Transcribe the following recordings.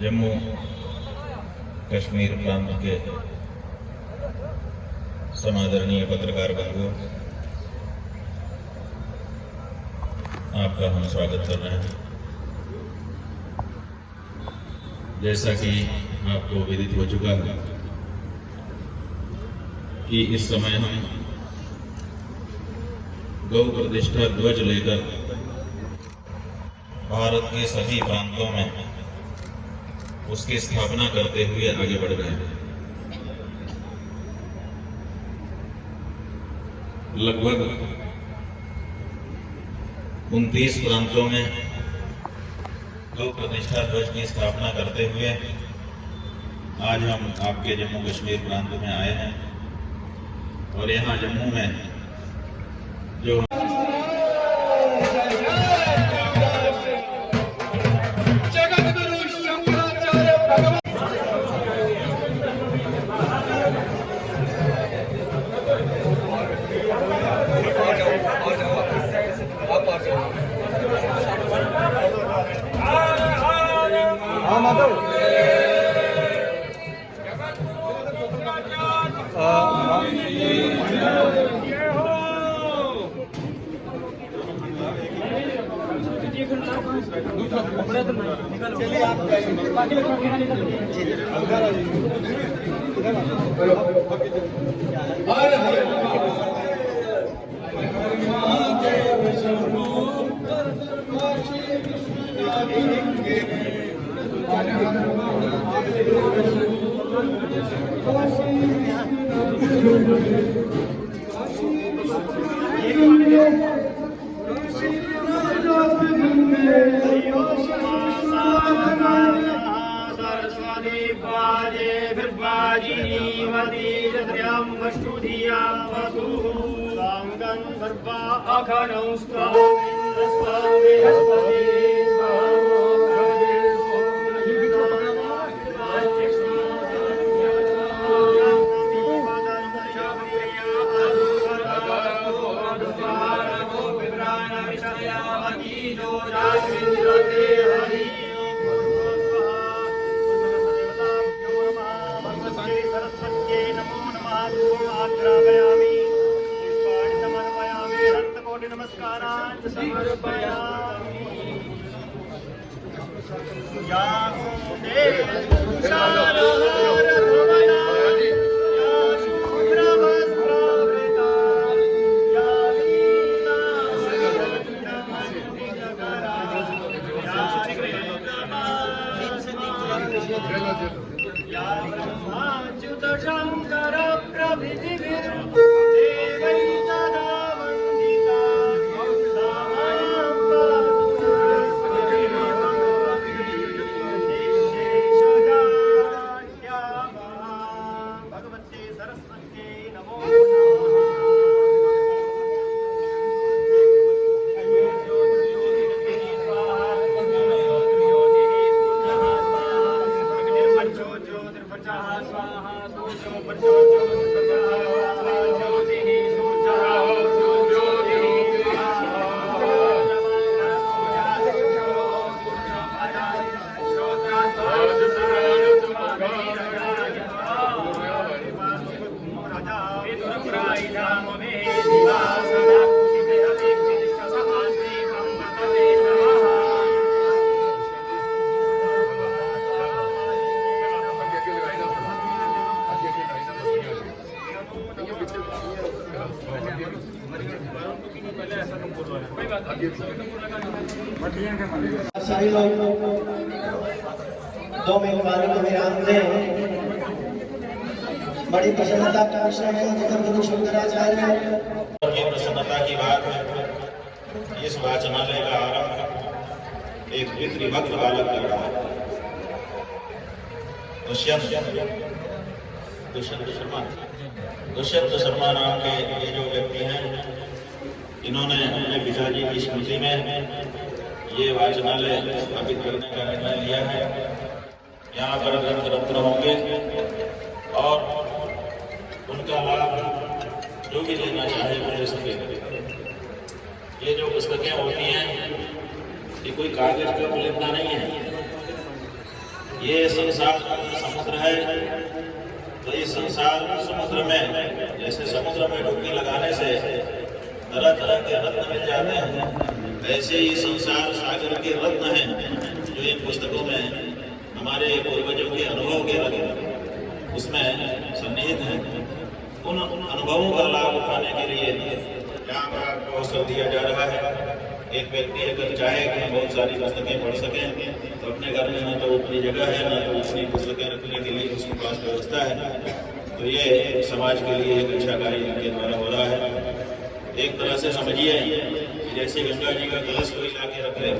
जम्मू कश्मीर प्रांत के समादरणीय पत्रकार बंधुओं, आपका हम स्वागत कर रहे हैं। जैसा कि आपको विदित हो चुका है कि इस समय हम गौ प्रतिष्ठा ध्वज लेकर भारत के सभी प्रांतों में उसकी स्थापना करते हुए आगे बढ़ गए हैं। लगभग 29 प्रांतों में गौ प्रतिष्ठा ध्वज की स्थापना करते हुए आज हम आपके जम्मू कश्मीर प्रांत में आए हैं और यहाँ जम्मू में जो सभी लोग 2 मेहमानों को विराम दें। बड़ी प्रसन्नता का विषय है जगतगुरु शंकराचार्य की प्रसन्नता की बात है। इस वाचनालय का आरंभ एक पितृभक्त बालक कर रहा है। दुष्यंत शर्मा नाम के ये जो व्यक्ति हैं, इन्होंने अपने पिताजी की स्मृति में ये वाचनालय स्थापित करने का निर्णय लिया है। यहाँ पर ग्रंथ रत्न होंगे और उनका लाभ जो भी लेना चाहे वो ले सके। ये जो पुस्तकें होती हैं ये कोई कागज का बुलंदा नहीं है, ये संसार समुद्र है। तो इस संसार समुद्र में जैसे समुद्र में डुबकी लगाने से तरह तरह के रत्न मिल जाते हैं, ऐसे ही संसार सागर के रत्न हैं जो इन पुस्तकों में हमारे पूर्वजों के अनुभव के लगे उसमें सन्निहित हैं। उन अनुभवों का लाभ उठाने के लिए यहाँ पर आपको अवसर दिया जा रहा है। एक व्यक्ति अगर चाहे कि हम बहुत सारी पुस्तकें पढ़ सकें तो अपने घर में न तो उतनी जगह है न तो उतनी पुस्तकें रखने के लिए उसके पास व्यवस्था है। तो ये समाज के लिए एक अच्छा कार्य इनके द्वारा हो रहा है। एक तरह से समझिए जैसे गंगा जी का कलश कोई ला के रख ले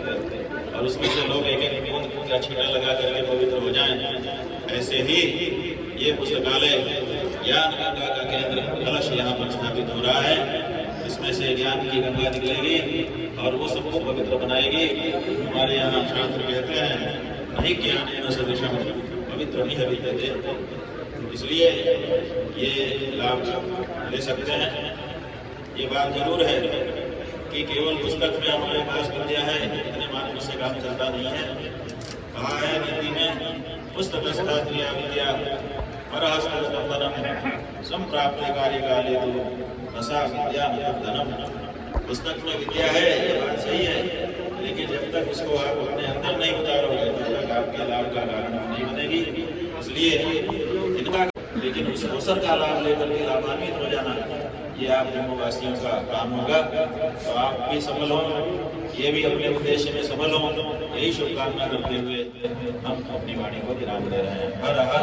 और उसमें से लोग एक एक बूंद बूंद का छींटा लगा करके पवित्र हो जाएं, ऐसे ही ये पुस्तकालय ज्ञान गंगा का केंद्र कलश यहाँ पर स्थापित हो रहा है। इसमें से ज्ञान की गंगा निकलेगी और वो सबको पवित्र बनाएगी। हमारे यहाँ शास्त्र कहते हैं नहीं ज्ञान न सदृशम पवित्र नहीं विद्यते। इसलिए ये लाभ ले सकते हैं। ये बात जरूर है कि केवल पुस्तक में हमारे पास विद्या है इतने मात्र से काम चलता नहीं है। कहा है नीति में पुस्तक विद्या विद्या परहस्तम संप्राप्त कार्य काले तो रसा विद्या धनम। पुस्तक में विद्या है ये बात सही है, लेकिन जब तक उसको आप अपने अंदर नहीं उतारोगे तब तक आपके लाभ का कारण नहीं बनेगी। इसलिए इनका लेकिन उस अवसर का लाभ लेकर के लाभान्वित हो जाना ये आप जम्मूवासियों का काम होगा। तो आप भी सफल हो, ये भी अपने उद्देश्य में सफल हो, यही शुभकामना करते हुए हम अपनी वाणी को विराम दे रहे हैं। हर हर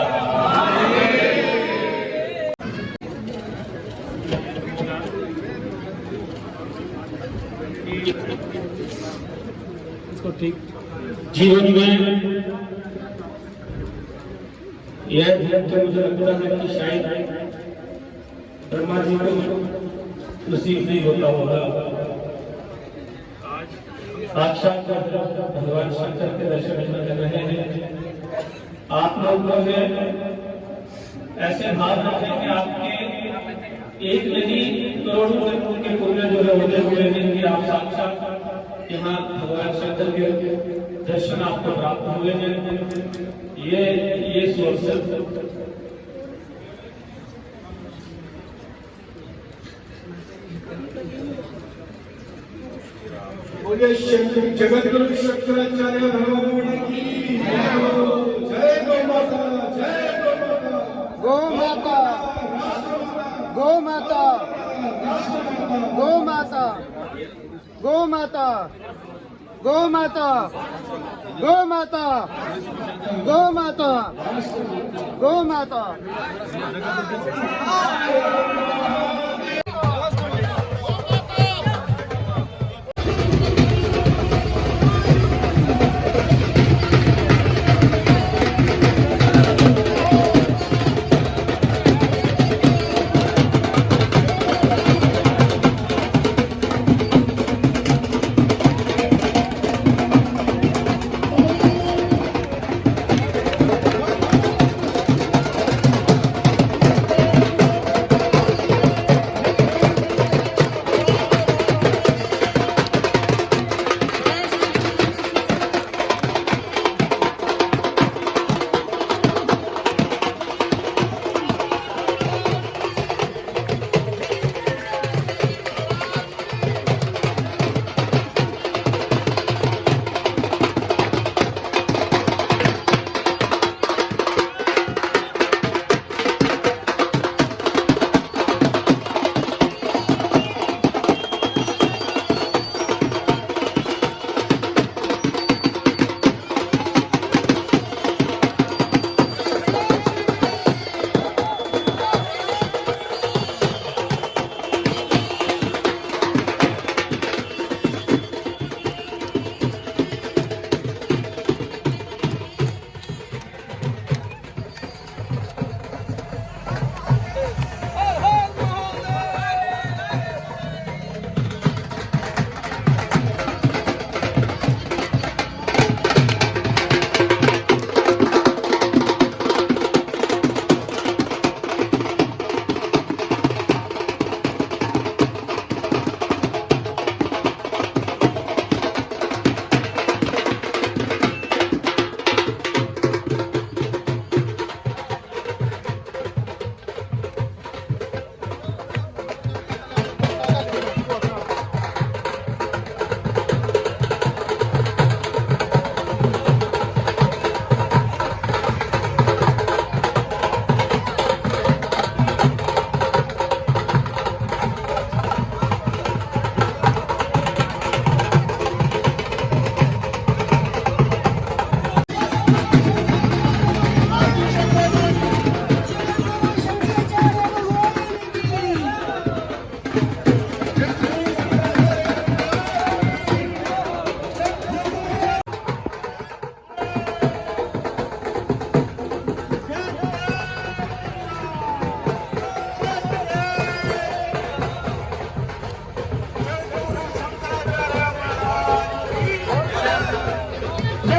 ठीक जीवन में यह तो मुझे लगता है कि शायद ब्रह्मा जी को नसीब नहीं होता होगा। साक्षात भगवान शंकर के दर्शन कर रहे हैं। आप लोग ऐसे भाव रखें कि आपके एक नहीं करोड़ों जन्मों के पुण्य जो है होते हुए कि आप साक्षात यहाँ भगवान शंकर के दर्शन आपको प्राप्त हुए हैं। ये सुअवसर बोले जगत गुरु शंकराचार्य भगवान की जय गौ माता, जय गौ माता, गौ माता, गौ माता, गौ माता, गौ माता, गौ माता, गौ माता, गौ माता, गौ माता।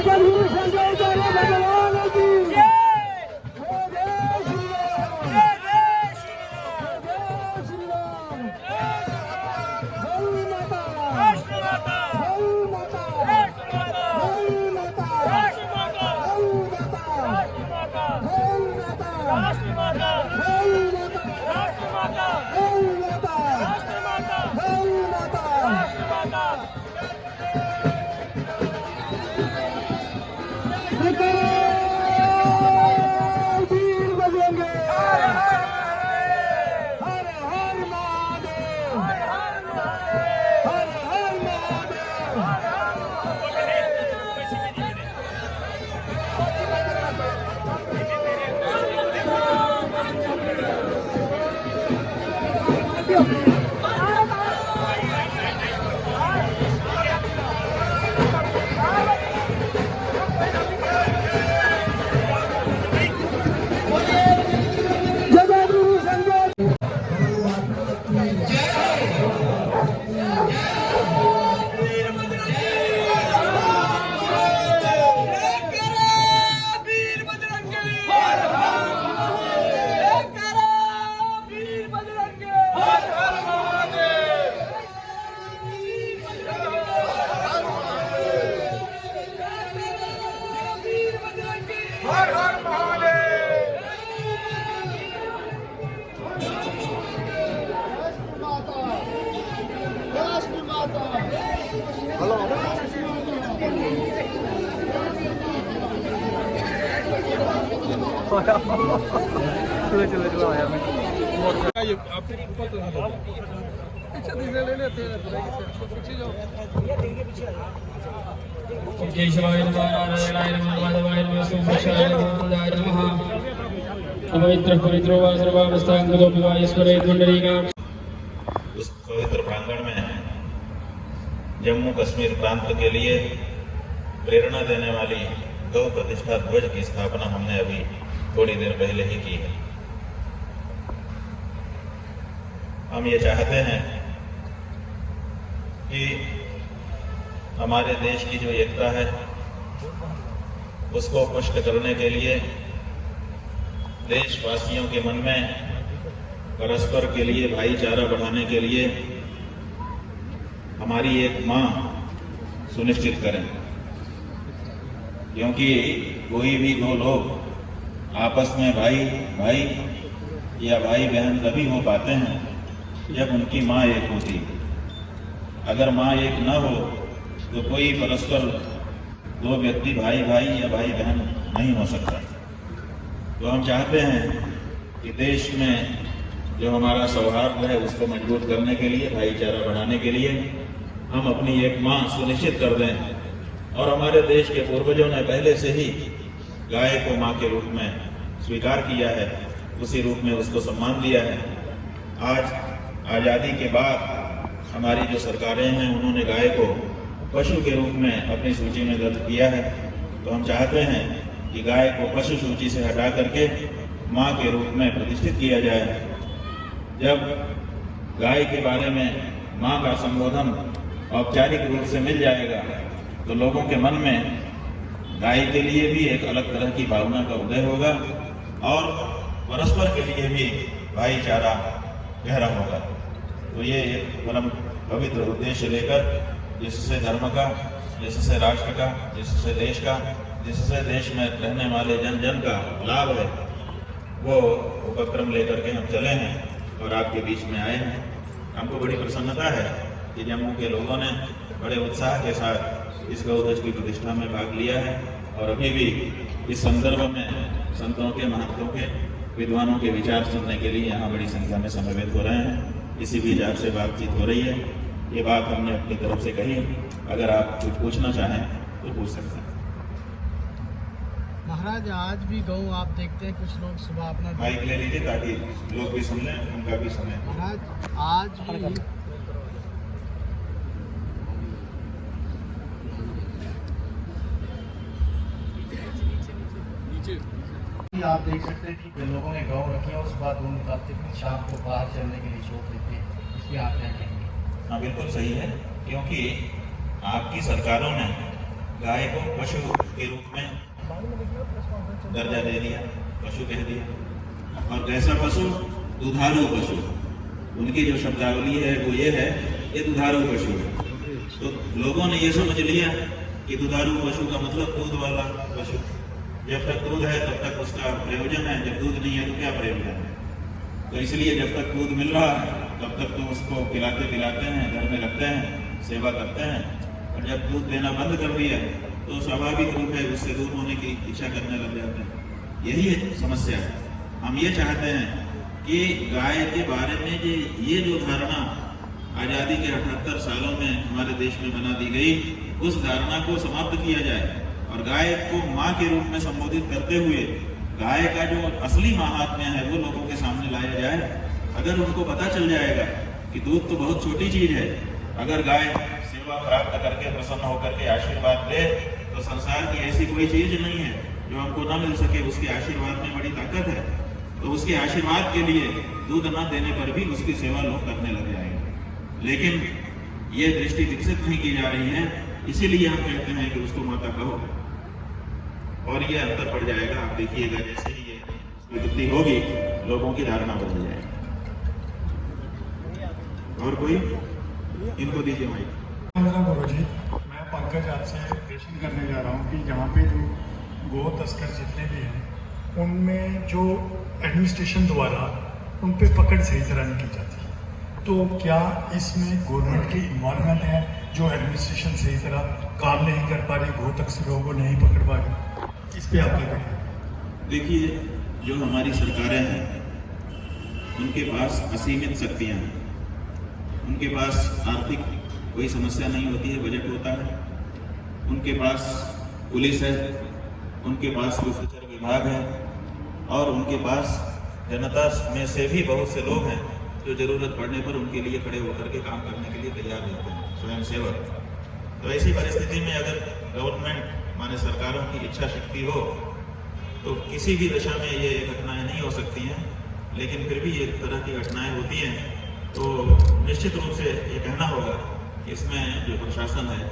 जगद्गुरु शंकराचार्य भगवान की केशवाय नमः नारायणाय नमः माधवाय नमः सोमेशाय नमः बुधाय नमः पवित्र पवित्रो वा सर्वावस्थांगतो विवाहेश्वरे पुंडरीका। उस पवित्र प्रांगण में जम्मू कश्मीर प्रांत के लिए प्रेरणा देने वाली गौ प्रतिष्ठा ध्वज की स्थापना हमने अभी थोड़ी देर पहले ही की है। हम ये चाहते हैं कि हमारे देश की जो एकता है उसको पुष्ट करने के लिए देशवासियों के मन में परस्पर के लिए भाईचारा बढ़ाने के लिए हमारी एक मां सुनिश्चित करें, क्योंकि कोई भी दो लोग आपस में भाई भाई या भाई बहन तभी हो पाते हैं जब उनकी मां एक होती है। अगर मां एक न हो तो कोई परस्पर दो व्यक्ति भाई भाई या भाई बहन नहीं हो सकता। तो हम चाहते हैं कि देश में जो हमारा सौहार्द है उसको मजबूत करने के लिए, भाईचारा बढ़ाने के लिए हम अपनी एक मां सुनिश्चित कर दें। और हमारे देश के पूर्वजों ने पहले से ही गाय को मां के रूप में स्वीकार किया है, उसी रूप में उसको सम्मान दिया है। आज आज़ादी के बाद हमारी जो सरकारें हैं उन्होंने गाय को पशु के रूप में अपनी सूची में दर्ज किया है। तो हम चाहते हैं कि गाय को पशु सूची से हटा करके मां के रूप में प्रतिष्ठित किया जाए। जब गाय के बारे में मां का संबोधन औपचारिक रूप से मिल जाएगा तो लोगों के मन में गाय के लिए भी एक अलग तरह की भावना का उदय होगा और परस्पर के लिए भी भाईचारा गहरा होगा। तो ये एक परम पवित्र उद्देश्य लेकर जिससे धर्म का, जिससे राष्ट्र का, जिससे देश का, जिससे देश में रहने वाले जन जन का लाभ है, वो उपक्रम लेकर के हम चले हैं और आपके बीच में आए हैं। हमको बड़ी प्रसन्नता है कि जम्मू के लोगों ने बड़े उत्साह के साथ इस गौध्वज की प्रतिष्ठा में भाग लिया है और अभी भी इस संदर्भ में संतों के, महंतों के, विद्वानों के विचार सुनने के लिए यहाँ बड़ी संख्या में समवेत हो रहे हैं। इसी बीच आपसे बातचीत हो रही है। ये बात हमने अपनी तरफ से कही, अगर आप कुछ पूछना चाहें तो पूछ सकते हैं। महाराज आज भी गौ आप देखते हैं कुछ लोग सुबह अपना माइक ले लीजिए ताकि लोग भी सुन लें, उनका भी सुने। महाराज आज भी आप देख सकते हैं कि लोगों ने गौ रखी है, उस बात दोनों कार्तिक शाम को बाहर चलने के लिए छोड़ देते हैं, इसमें आप क्या कहेंगे? हाँ बिल्कुल सही है, क्योंकि आपकी सरकारों ने गाय को पशु के रूप में दर्जा दे दिया, पशु कह दिया। और कैसा पशु? दुधारू पशु। उनकी जो शब्दावली है वो ये है, ये दुधारू पशु है। तो लोगों ने ये समझ लिया कि दुधारू पशु का मतलब दूध वाला पशु। जब तक दूध है तब तक उसका प्रयोजन है, जब दूध नहीं है तो क्या प्रयोजन है। तो इसलिए जब तक दूध मिल रहा है तब तक तो उसको खिलाते पिलाते हैं, घर में रखते हैं, सेवा करते हैं। और जब दूध देना बंद कर दिया तो स्वाभाविक रूप है उससे दूर होने की इच्छा करने लग जाते हैं। यही समस्या है। हम ये चाहते हैं कि गाय के बारे में ये जो धारणा आज़ादी के 78 सालों में हमारे देश में बना दी गई, उस धारणा को समाप्त किया जाए और गाय को माँ के रूप में संबोधित करते हुए गाय का जो असली महात्म्य है वो लोगों के सामने लाया जाए। अगर उनको पता चल जाएगा कि दूध तो बहुत छोटी चीज है, अगर गाय सेवा प्राप्त करके प्रसन्न होकर के आशीर्वाद दे तो संसार की ऐसी कोई चीज नहीं है जो हमको ना मिल सके। उसके आशीर्वाद में बड़ी ताकत है। तो उसके आशीर्वाद के लिए दूध न देने पर भी उसकी सेवा लोग करने लग जाएंगे। लेकिन ये दृष्टि विकसित नहीं की जा रही है, इसीलिए हम कहते हैं कि उसको माता कहो। और ये अंतर पड़ जाएगा, आप देखिएगा जैसे ही ये विकृति होगी लोगों की धारणा बदल जाएगी। और कोई इनको दीजिए माइक। गुरु जी, मैं पंकज आपसे प्रेषण करने जा रहा हूँ कि यहाँ पे जो गो तस्कर जितने भी हैं उनमें जो एडमिनिस्ट्रेशन द्वारा उन पे पकड़ सही तरह नहीं की जाती, तो क्या इसमें गवर्नमेंट की इन्वॉल्वमेंट है जो एडमिनिस्ट्रेशन सही तरह काम नहीं कर पा रही, गो तस्करों को नहीं पकड़ पा रही, इस पे आप क्या कहेंगे? देखिए, जो हमारी सरकारें हैं उनके पास असीमित शक्तियाँ हैं। उनके पास आर्थिक कोई समस्या नहीं होती है, बजट होता है। उनके पास पुलिस है, उनके पास गुप्तचर विभाग है और उनके पास जनता में से भी बहुत से लोग हैं जो जरूरत पड़ने पर उनके लिए खड़े होकर के काम करने के लिए तैयार रहते हैं, स्वयं सेवक। तो ऐसी परिस्थिति में अगर गवर्नमेंट माने सरकारों की इच्छा शक्ति हो तो किसी भी दशा में ये घटनाएं नहीं हो सकती हैं। लेकिन फिर भी ये तरह की घटनाएं होती हैं तो निश्चित रूप से ये कहना होगा कि इसमें जो प्रशासन है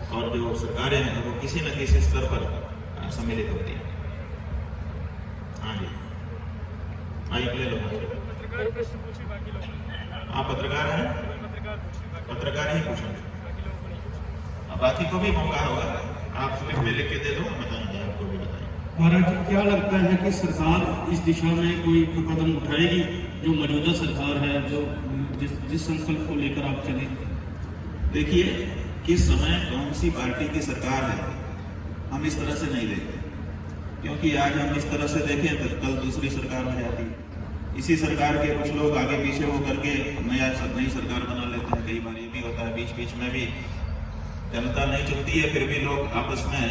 और जो सरकारें हैं वो किसी न किसी स्तर पर सम्मिलित होती है। हाँ जी, माइक ले लो। आप पत्रकार हैं, पत्रकार ही पूछेंगे, बाकी को भी मौका होगा। आप स्लिप में लिख के दे दो, बताएंगे, आपको भी बताएंगे। महाराज, क्या लगता है कि सरकार इस दिशा में कोई कदम उठाएगी? जो मौजूदा सरकार है, जो जिस संकल्प को लेकर आप चले, देखिए किस समय कौन सी पार्टी की सरकार है हम इस तरह से नहीं देखते, क्योंकि आज हम इस तरह से देखें तो कल दूसरी सरकार हो जाती है। इसी सरकार के कुछ लोग आगे पीछे हो करके नई सरकार बना लेते हैं। कई बार ये भी होता है, बीच बीच में भी जनता नहीं चुनती है, फिर भी लोग आपस में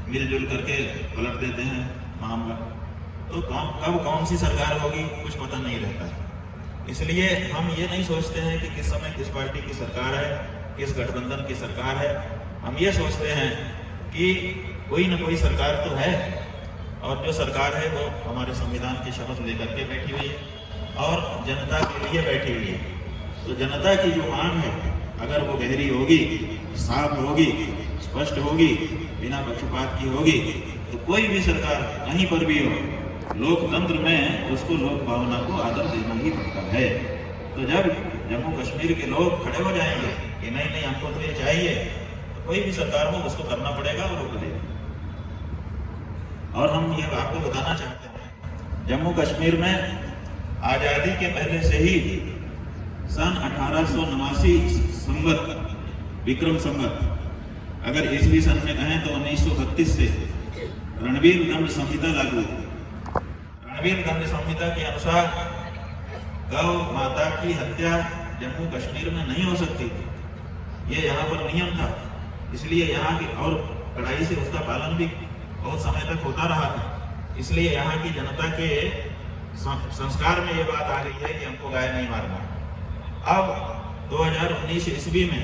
मिलजुल करके पलट देते हैं मामला। तो कब कौन सी सरकार होगी कुछ पता नहीं रहता है। इसलिए हम ये नहीं सोचते हैं कि किस समय किस पार्टी की सरकार है, किस गठबंधन की सरकार है। हम ये सोचते हैं कि कोई न कोई सरकार तो है और जो सरकार है वो हमारे संविधान की शपथ लेकर के बैठी हुई है और जनता के लिए बैठी हुई है। तो जनता की जो मांग है अगर वो गहरी होगी, साफ होगी, स्पष्ट होगी, बिना पक्षपात की होगी, तो कोई भी सरकार कहीं पर भी हो, लोकतंत्र में उसको लोक भावना को आदर देना ही पड़ता है। तो जब जम्मू कश्मीर के लोग खड़े हो जाएंगे कि नहीं नहीं हमको तो ये चाहिए, तो कोई भी सरकार हो उसको करना पड़ेगा और रोक देगा। और हम ये आपको बताना चाहते हैं, जम्मू कश्मीर में आजादी के पहले से ही सन 1889 संवत, विक्रम संवत, अगर ईस्वी सन में कहें तो 1932 से रणवीर दंड संहिता लागू। रणवीर दंड संहिता के अनुसार गौ माता की हत्या जम्मू कश्मीर में नहीं हो सकती थी। ये यहाँ पर नियम था, इसलिए यहाँ की और कड़ाई से उसका पालन भी बहुत समय तक होता रहा था। इसलिए यहाँ की जनता के संस्कार में ये बात आ गई है कि हमको गाय नहीं मारना। अब 2019 ईस्वी में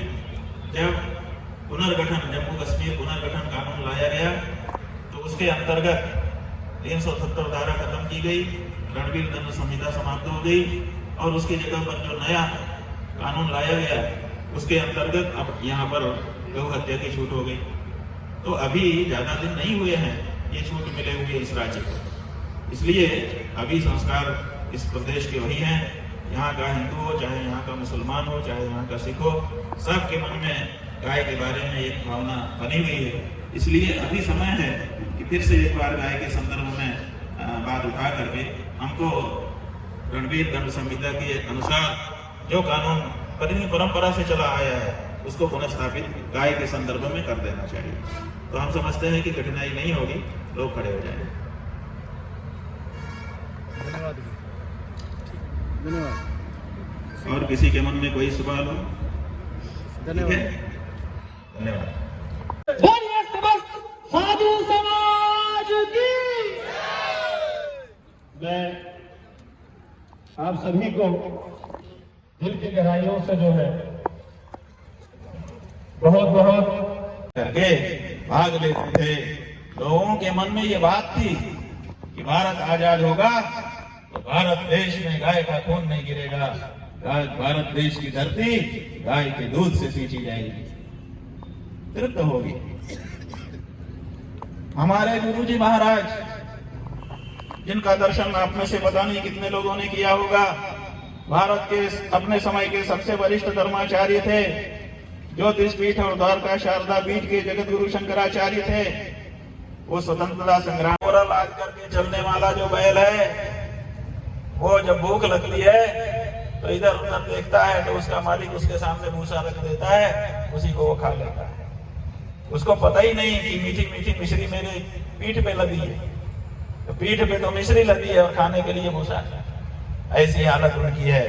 जब पुनर्गठन, जम्मू कश्मीर पुनर्गठन कानून लाया गया तो उसके अंतर्गत 370 धारा खत्म की गई, रणवीर दंड संहिता समाप्त हो गई और उसकी जगह पर जो नया कानून लाया गया उसके अंतर्गत अब यहाँ पर गौ हत्या की छूट हो गई। तो अभी ज़्यादा दिन नहीं हुए हैं ये छूट मिले हुए इस राज्य को। इसलिए अभी संस्कार इस प्रदेश के वही हैं। यहाँ का हिंदू हो, चाहे यहाँ का मुसलमान हो, चाहे यहाँ का सिख हो, सबके मन में गाय के बारे में एक भावना बनी हुई है। इसलिए अभी समय है कि फिर से एक बार गाय के संदर्भ में बात उठा करके हमको रणवीर दंड संहिता के अनुसार जो कानून कदीम परंपरा से चला आया है उसको पुनर्स्थापित गाय के संदर्भ में कर देना चाहिए। तो हम समझते हैं कि कठिनाई नहीं होगी, लोग खड़े हो जाएंगे। धन्यवाद। और किसी के मन में कोई सवाल हो? धन्यवाद। धन्यवाद। बोलिए समस्त साधु समाज की। मैं आप सभी को दिल की गहराइयों से जो है बहुत बहुत करके भाग लेते थे। लोगों के मन में ये बात थी कि भारत आजाद होगा तो भारत देश में गाय का खून नहीं गिरेगा, भारत देश की धरती गाय के दूध से सींची जाएगी, तृप्त होगी। हमारे गुरुजी महाराज, जिनका दर्शन आप में से पता नहीं कितने लोगों ने किया होगा, भारत के अपने समय के सबसे वरिष्ठ धर्माचार्य थे, ज्योतिषपीठ और द्वारका शारदा पीठ के जगत गुरु शंकराचार्य थे। वो स्वतंत्रता संग्राम और लाद करके चलने वाला जो बैल है, वो जब भूख लगती है तो इधर उधर देखता है तो उसका मालिक उसके सामने भूसा रख देता है, उसी को वो खा लेता है। उसको पता ही नहीं कि मीठी मीठी मिश्री मेरे पीठ पे लदी है, तो पीठ पे तो मिश्री लदी है और खाने के लिए भूसा। ऐसी हालत उनकी है।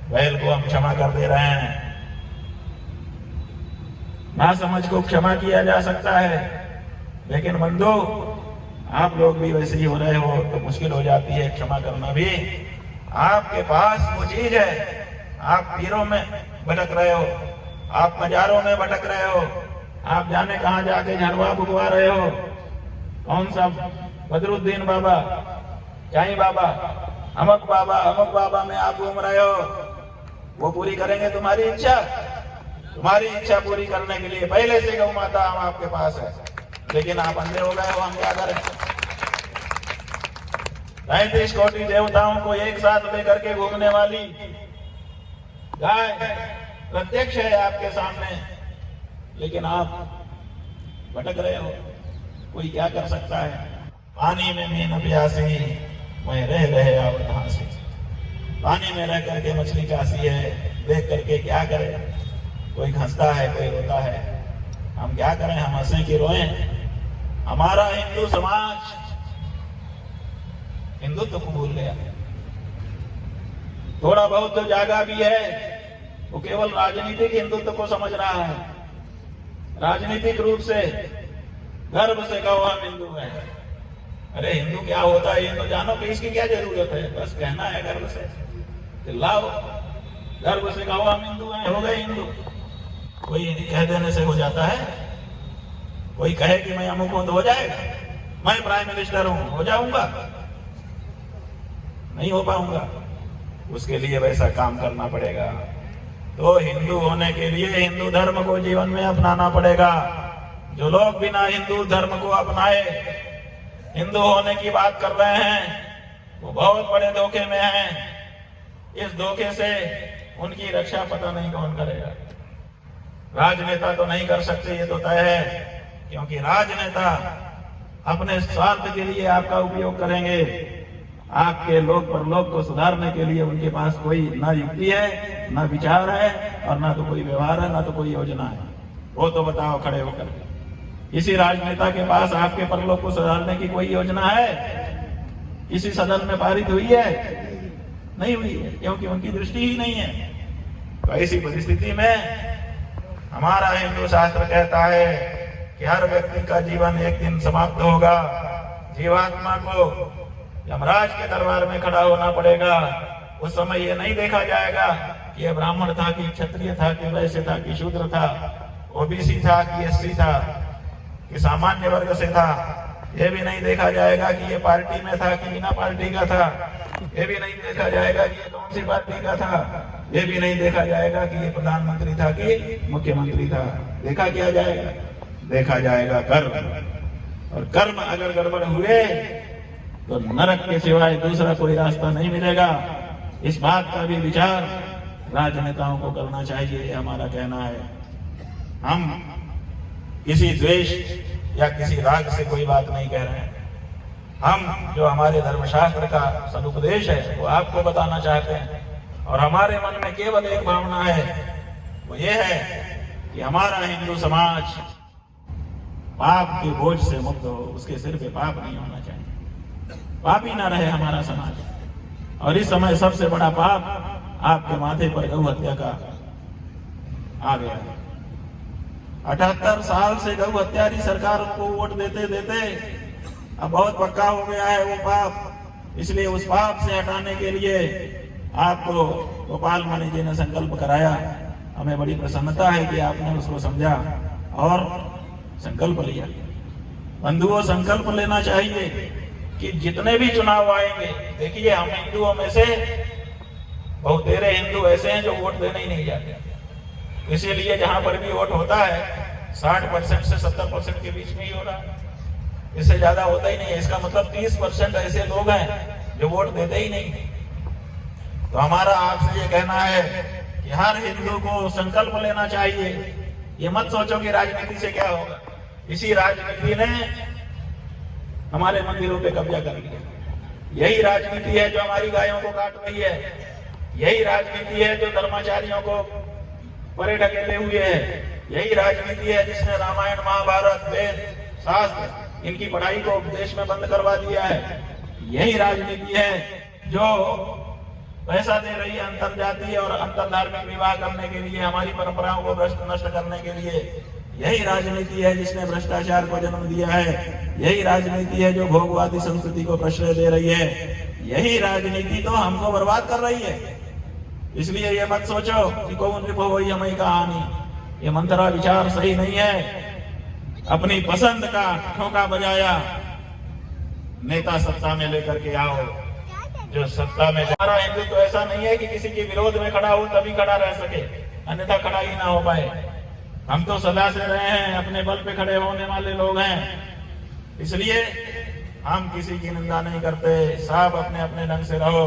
बैल को हम क्षमा कर दे रहे हैं, ना समझ को क्षमा किया जा सकता है, लेकिन बंधु आप लोग भी वैसे ही हो रहे हो तो मुश्किल हो जाती है क्षमा करना भी। आपके पास वो चीज है, आप पीरों में भटक रहे हो, आप मजारों में भटक रहे हो, आप जाने कहां जाके झरवा फुकवा रहे हो। कौन सा बदरुद्दीन बाबा, चाई बाबा, अमक बाबा में आप घूम रहे हो। वो पूरी करेंगे तुम्हारी इच्छा? तुम्हारी इच्छा पूरी करने के लिए पहले से गौ माता हम आपके पास है, लेकिन आप अंधे हो गए हो। हम क्या करें? 35 कोटि देवताओं को एक साथ लेकर के घूमने वाली गाय प्रत्यक्ष है आपके सामने, लेकिन आप भटक रहे हो। कोई क्या कर सकता है? पानी में मीन प्यासी मैं रहे आवत हासी। पानी में रह करके मछली प्यासी है, देख करके क्या करे? कोई हंसता है, कोई रोता है। हम क्या करें? हम हंसें कि रोएं? हमारा हिंदू समाज हिंदुत्व को भूल गया। थोड़ा बहुत जो जागा भी है वो केवल राजनीतिक हिंदुत्व को समझ रहा है। राजनीतिक रूप से गर्व से कहो हम हिंदू हैं। अरे हिंदू क्या होता है ये तो जानो कि इसकी क्या जरूरत है? बस कहना है गर्व से, चिल्लाओ, गर्व से कहो हम हिंदू हैं, हो गए हिंदू। कोई कह देने से हो जाता है? कोई कहे कि मैं अमुक हूं तो हो जाएगा? मैं प्राइम मिनिस्टर हूं, हो जाऊंगा? नहीं हो पाऊंगा। उसके लिए वैसा काम करना पड़ेगा। तो हिंदू होने के लिए हिंदू धर्म को जीवन में अपनाना पड़ेगा। जो लोग बिना हिंदू धर्म को अपनाए हिंदू होने की बात कर रहे हैं वो बहुत बड़े धोखे में हैं। इस धोखे से उनकी रक्षा पता नहीं कौन करेगा। राजनेता तो नहीं कर सकते, ये तो तय है, क्योंकि राजनेता अपने स्वार्थ के लिए आपका उपयोग करेंगे। आपके लोक परलोक को सुधारने के लिए उनके पास कोई ना युक्ति है, ना विचार है, और ना तो कोई व्यवहार है, ना तो कोई योजना है। वो तो बताओ खड़े होकर। इसी राजनेता के पास आपके परलोक को सुधारने की कोई योजना है? इसी सदन में पारित हुई है? नहीं हुई है, क्योंकि उनकी दृष्टि ही नहीं है। तो ऐसी परिस्थिति में हमारा हिंदू शास्त्र कहता है कि हर व्यक्ति का जीवन एक दिन समाप्त होगा। जीवात्मा को यमराज के दरबार में खड़ा होना पड़ेगा। उस समय ये नहीं देखा जाएगा कि ये ब्राह्मण था कि क्षत्रिय था कि वैश्य था कि शूद्र था, ओबीसी था कि एससी था कि सामान्य वर्ग से था। ये भी नहीं देखा जाएगा कि ये पार्टी में था कि बिना पार्टी का था। ये भी नहीं देखा जाएगा कि ये कौन सी पार्टी का था। ये भी नहीं देखा जाएगा कि ये प्रधानमंत्री था कि मुख्यमंत्री था। देखा क्या जाएगा? देखा जाएगा कर्म, और कर्म अगर गड़बड़ हुए तो नरक के सिवाय दूसरा कोई रास्ता नहीं मिलेगा। इस बात का भी विचार राजनेताओं को करना चाहिए, ये हमारा कहना है। हम किसी द्वेष या किसी राग से कोई बात नहीं कह रहे हैं। हम जो हमारे धर्मशास्त्र का सदुपदेश है वो आपको बताना चाहते हैं, और हमारे मन में केवल एक भावना है, वो ये है कि हमारा हिंदू समाज पाप के बोझ से मुक्त हो, उसके सिर पे पाप नहीं होना चाहिए, पापी ना रहे हमारा समाज। और इस समय सबसे बड़ा पाप आपके माथे पर गौ हत्या का आ गया है। 78 साल से गौ हत्यारी सरकार उनको वोट देते देते अब बहुत पक्का हो गया है वो पाप। इसलिए उस पाप से हटाने के लिए आपको गोपाल मणि जी ने संकल्प कराया। हमें बड़ी प्रसन्नता है कि आपने उसको समझा और संकल्प लिया। बंधुओं, संकल्प लेना चाहिए कि जितने भी चुनाव आएंगे, देखिए हम हिंदुओं में से बहुत तेरे हिंदू ऐसे हैं जो वोट देने ही नहीं जाते। इसीलिए जहां पर भी वोट होता है 60% से 70% के बीच में ही हो रहा है, इससे ज्यादा होता ही नहीं है। इसका मतलब 30% ऐसे लोग हैं जो वोट देते ही नहीं। तो हमारा आपसे ये कहना है कि हर हिंदू को संकल्प लेना चाहिए। ये मत सोचो कि राजनीति से क्या होगा। इसी राजनीति ने हमारे मंदिरों पे कब्जा कर लिया। यही राजनीति है जो हमारी गायों को काट रही है। यही राजनीति है जो धर्माचार्यों को परे ढकेले हुए है। यही राजनीति है जिसने रामायण, महाभारत, वेद, शास्त्र इनकी पढ़ाई को देश में बंद करवा दिया है। यही राजनीति है जो पैसा दे रही है अंतरजातीय और अंतर धार्मिक विवाह करने के लिए, हमारी परंपराओं को नष्ट करने के लिए। यही राजनीति है जिसने भ्रष्टाचार को जन्म दिया है। यही राजनीति है जो भोगवादी संस्कृति को प्रश्रय दे रही है। यही राजनीति तो हमको बर्बाद कर रही है। इसलिए ये मत सोचो कि कौन रिपो हुई हमें कहानी। ये मंत्रा विचार सही नहीं है। अपनी पसंद का ठोका बजाया नेता सत्ता में लेकर के आओ, जो सत्ता में। हमारा हिंदू तो ऐसा नहीं है कि किसी के विरोध में खड़ा हो तभी खड़ा रह सके, अन्यथा खड़ा ही ना हो पाए। हम तो सदा से रहे हैं, अपने बल पे खड़े होने वाले लोग हैं। इसलिए हम किसी की निंदा नहीं करते, सब अपने अपने ढंग से रहो।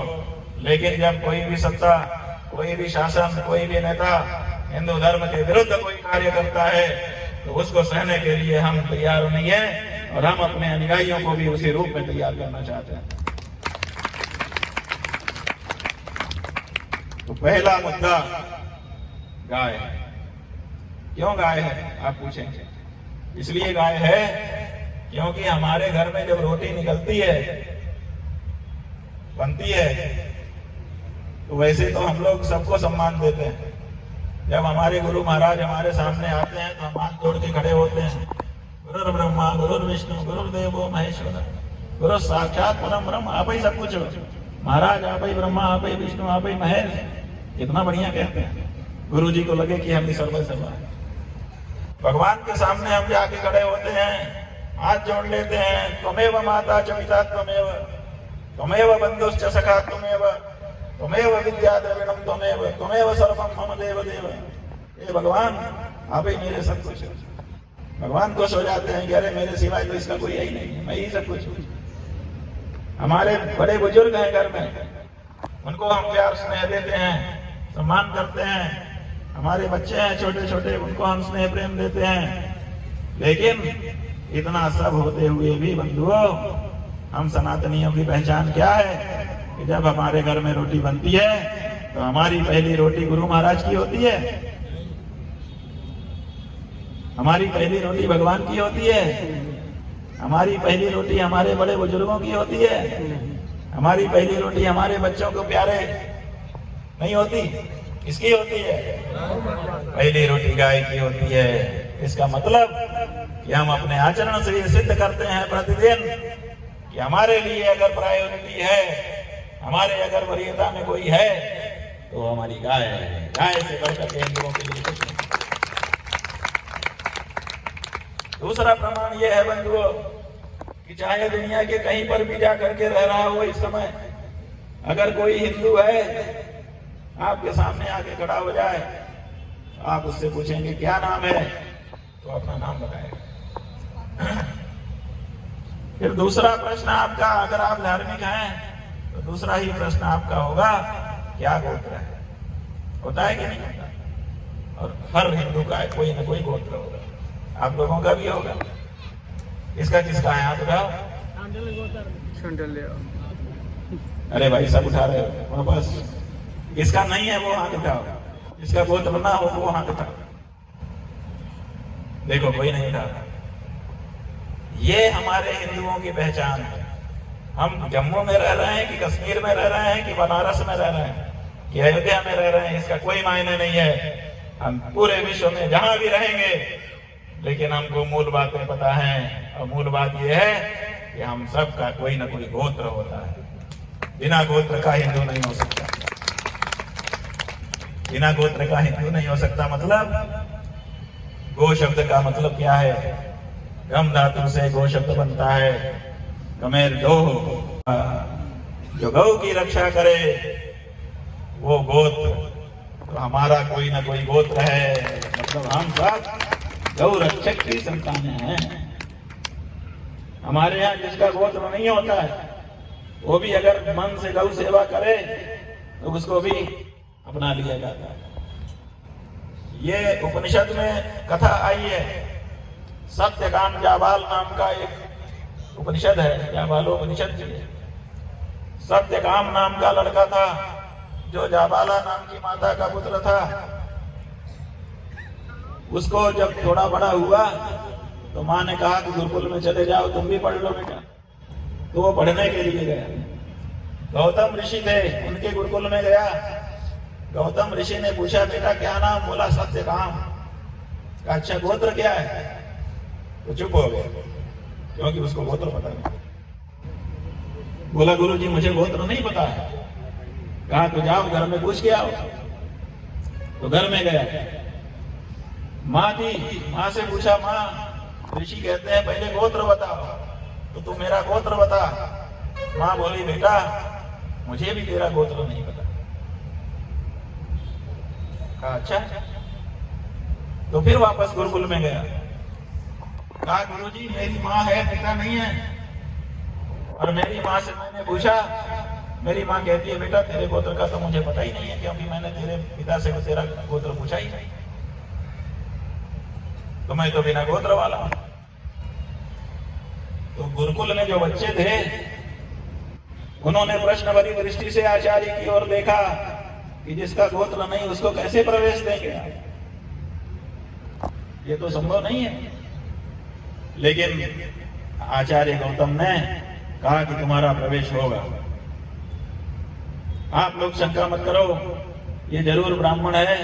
लेकिन जब कोई भी सत्ता, कोई भी शासन, कोई भी नेता हिंदू धर्म के विरुद्ध कोई कार्य करता है तो उसको सहने के लिए हम तैयार नहीं है, और हम अपने अनुयायियों को भी उसी रूप में तैयार करना चाहते हैं। तो पहला मुद्दा गाय। क्यों गाय है आप पूछेंगे? इसलिए गाय है क्योंकि हमारे घर में जब रोटी निकलती है, बनती है, तो वैसे तो हम लोग सबको सम्मान देते हैं। जब हमारे गुरु महाराज हमारे सामने आते हैं तो हम हाथ जोड़ के खड़े होते हैं। गुरु ब्रह्मा गुरु विष्णु गुरुदेवो महेश्वर, गुरु साक्षात परम ब्रह्म, आप ही सब कुछ हो। महाराज आप ही ब्रह्मा, आप ही विष्णु, आप ही महेश। कितना बढ़िया कहते हैं। गुरु जी को लगे कि हम ही सर्व है। भगवान के सामने हम जाके खड़े होते हैं, हाथ जोड़ लेते हैं। त्वमेव माता च पिता त्वमेव, त्वमेव बंधुश्च सखा त्वमेव, त्वमेव विद्या द्रविणम त्वमेव, त्वमेव सर्वम मम देव देव। ये भगवान आप ही मेरे सब कुछ। भगवान खुश हो जाते हैं कि अरे मेरे सिवाय तो इसका कोई यही नहीं है, मैं ही सब कुछ हूँ। हमारे बड़े बुजुर्ग हैं घर में, उनको हम प्यार स्नेह देते हैं, सम्मान करते हैं। हमारे बच्चे हैं छोटे छोटे, उनको हम स्नेह प्रेम देते हैं। लेकिन इतना सब होते हुए भी बंधुओं, हम सनातनियों की पहचान क्या है कि जब हमारे घर में रोटी बनती है तो हमारी पहली रोटी गुरु महाराज की होती है, हमारी पहली रोटी भगवान की होती है, हमारी पहली रोटी हमारे बड़े बुजुर्गों की होती है, हमारी पहली रोटी हमारे बच्चों को प्यारे नहीं होती, किसकी होती है? पहली रोटी गाय की होती है। इसका मतलब कि हम अपने आचरण से ये सिद्ध करते हैं प्रतिदिन कि हमारे लिए अगर प्रायोरिटी है, हमारे अगर वरीयता में कोई है तो हमारी गाय है। गाय से बढ़कर के हिंदुओं के लिए कुछ नहीं। दूसरा प्रमाण यह है बंधुओं कि चाहे दुनिया के कहीं पर भी जाकर के रह रहा हो इस समय, अगर कोई हिंदू है आपके सामने आके खड़ा हो जाए, आप उससे पूछेंगे क्या नाम है, तो अपना नाम बताएगा। फिर दूसरा प्रश्न आपका, अगर आप धार्मिक हैं तो दूसरा ही प्रश्न आपका होगा, क्या गोत्र है? होता है कि नहीं होता? और हर हिंदू का कोई ना कोई गोत्र होगा, आप लोगों का भी होगा। इसका किसका है? हाथ उठाओ। अरे भाई सब उठा रहे हो बस। इसका नहीं है वो हाथ उठाओ, इसका गोत्र ना हो वो हाथ उठाओ। देखो कोई नहीं उठा। ये हमारे हिंदुओं की पहचान है। हम जम्मू में रह रहे हैं कि कश्मीर में रह रहे हैं कि बनारस में रह रहे हैं कि अयोध्या में रह रहे हैं, इसका कोई मायने नहीं है। हम पूरे विश्व में जहां भी रहेंगे, लेकिन हमको मूल बातें पता हैं। और मूल बात यह है कि हम सब का कोई ना कोई गोत्र होता है। बिना गोत्र का हिंदू नहीं हो सकता। बिना गोत्र का हिंदू नहीं हो सकता। मतलब गो शब्द का मतलब क्या है? गम धातु से गो शब्द बनता है। गमेर दो, जो गौ की रक्षा करे वो गोत्र। तो हमारा कोई ना कोई गोत्र है, मतलब हम सब गौ रक्षक की संतानें हैं। हमारे यहाँ जिसका गोत्र नहीं होता है वो भी अगर मन से गौ सेवा करे तो उसको भी अपना लिया जाता है। ये उपनिषद में कथा आई है। सत्यकाम जाबाल नाम का एक उपनिषद है, जाबालोपनिषद जी है। सत्यकाम नाम का लड़का था जो जाबाला नाम की माता का पुत्र था। उसको जब थोड़ा बड़ा हुआ तो माँ ने कहा कि गुरुकुल में चले जाओ, तुम भी पढ़ लो बेटा। तो वो पढ़ने के लिए गया। गौतम ऋषि थे, उनके गुरुकुल में गया। गौतम ऋषि ने पूछा बेटा क्या नाम? बोला सत्यकाम। का अच्छा गोत्र क्या है? तो चुप हो गया क्योंकि उसको गोत्र पता नहीं। बोला गुरुजी मुझे गोत्र नहीं पता है। कहा तो जाओ घर में पूछ के आओ। तो घर में गया, माँ थी, माँ से पूछा माँ ऋषि कहते हैं पहले गोत्र बताओ, तो तू मेरा गोत्र बता। माँ बोली बेटा मुझे भी तेरा गोत्र नहीं पता। कहा अच्छा। तो फिर वापस गुरुकुल में गया। कहा गुरुजी मेरी माँ है, पिता नहीं है। और मेरी माँ से मैंने पूछा, मेरी माँ कहती है बेटा तेरे गोत्र का तो मुझे पता ही नहीं है, क्योंकि मैंने तेरे पिता से तेरा गोत्र पूछा ही नहीं। तो मैं तो बिना गोत्र वाला हूं। तो गुरुकुल में जो बच्चे थे उन्होंने प्रश्न भरी दृष्टि से आचार्य की ओर देखा कि जिसका गोत्र नहीं उसको कैसे प्रवेश देंगे? ये तो संभव नहीं है। लेकिन आचार्य गौतम ने कहा कि तुम्हारा प्रवेश होगा। आप लोग शंका मत करो, ये जरूर ब्राह्मण है,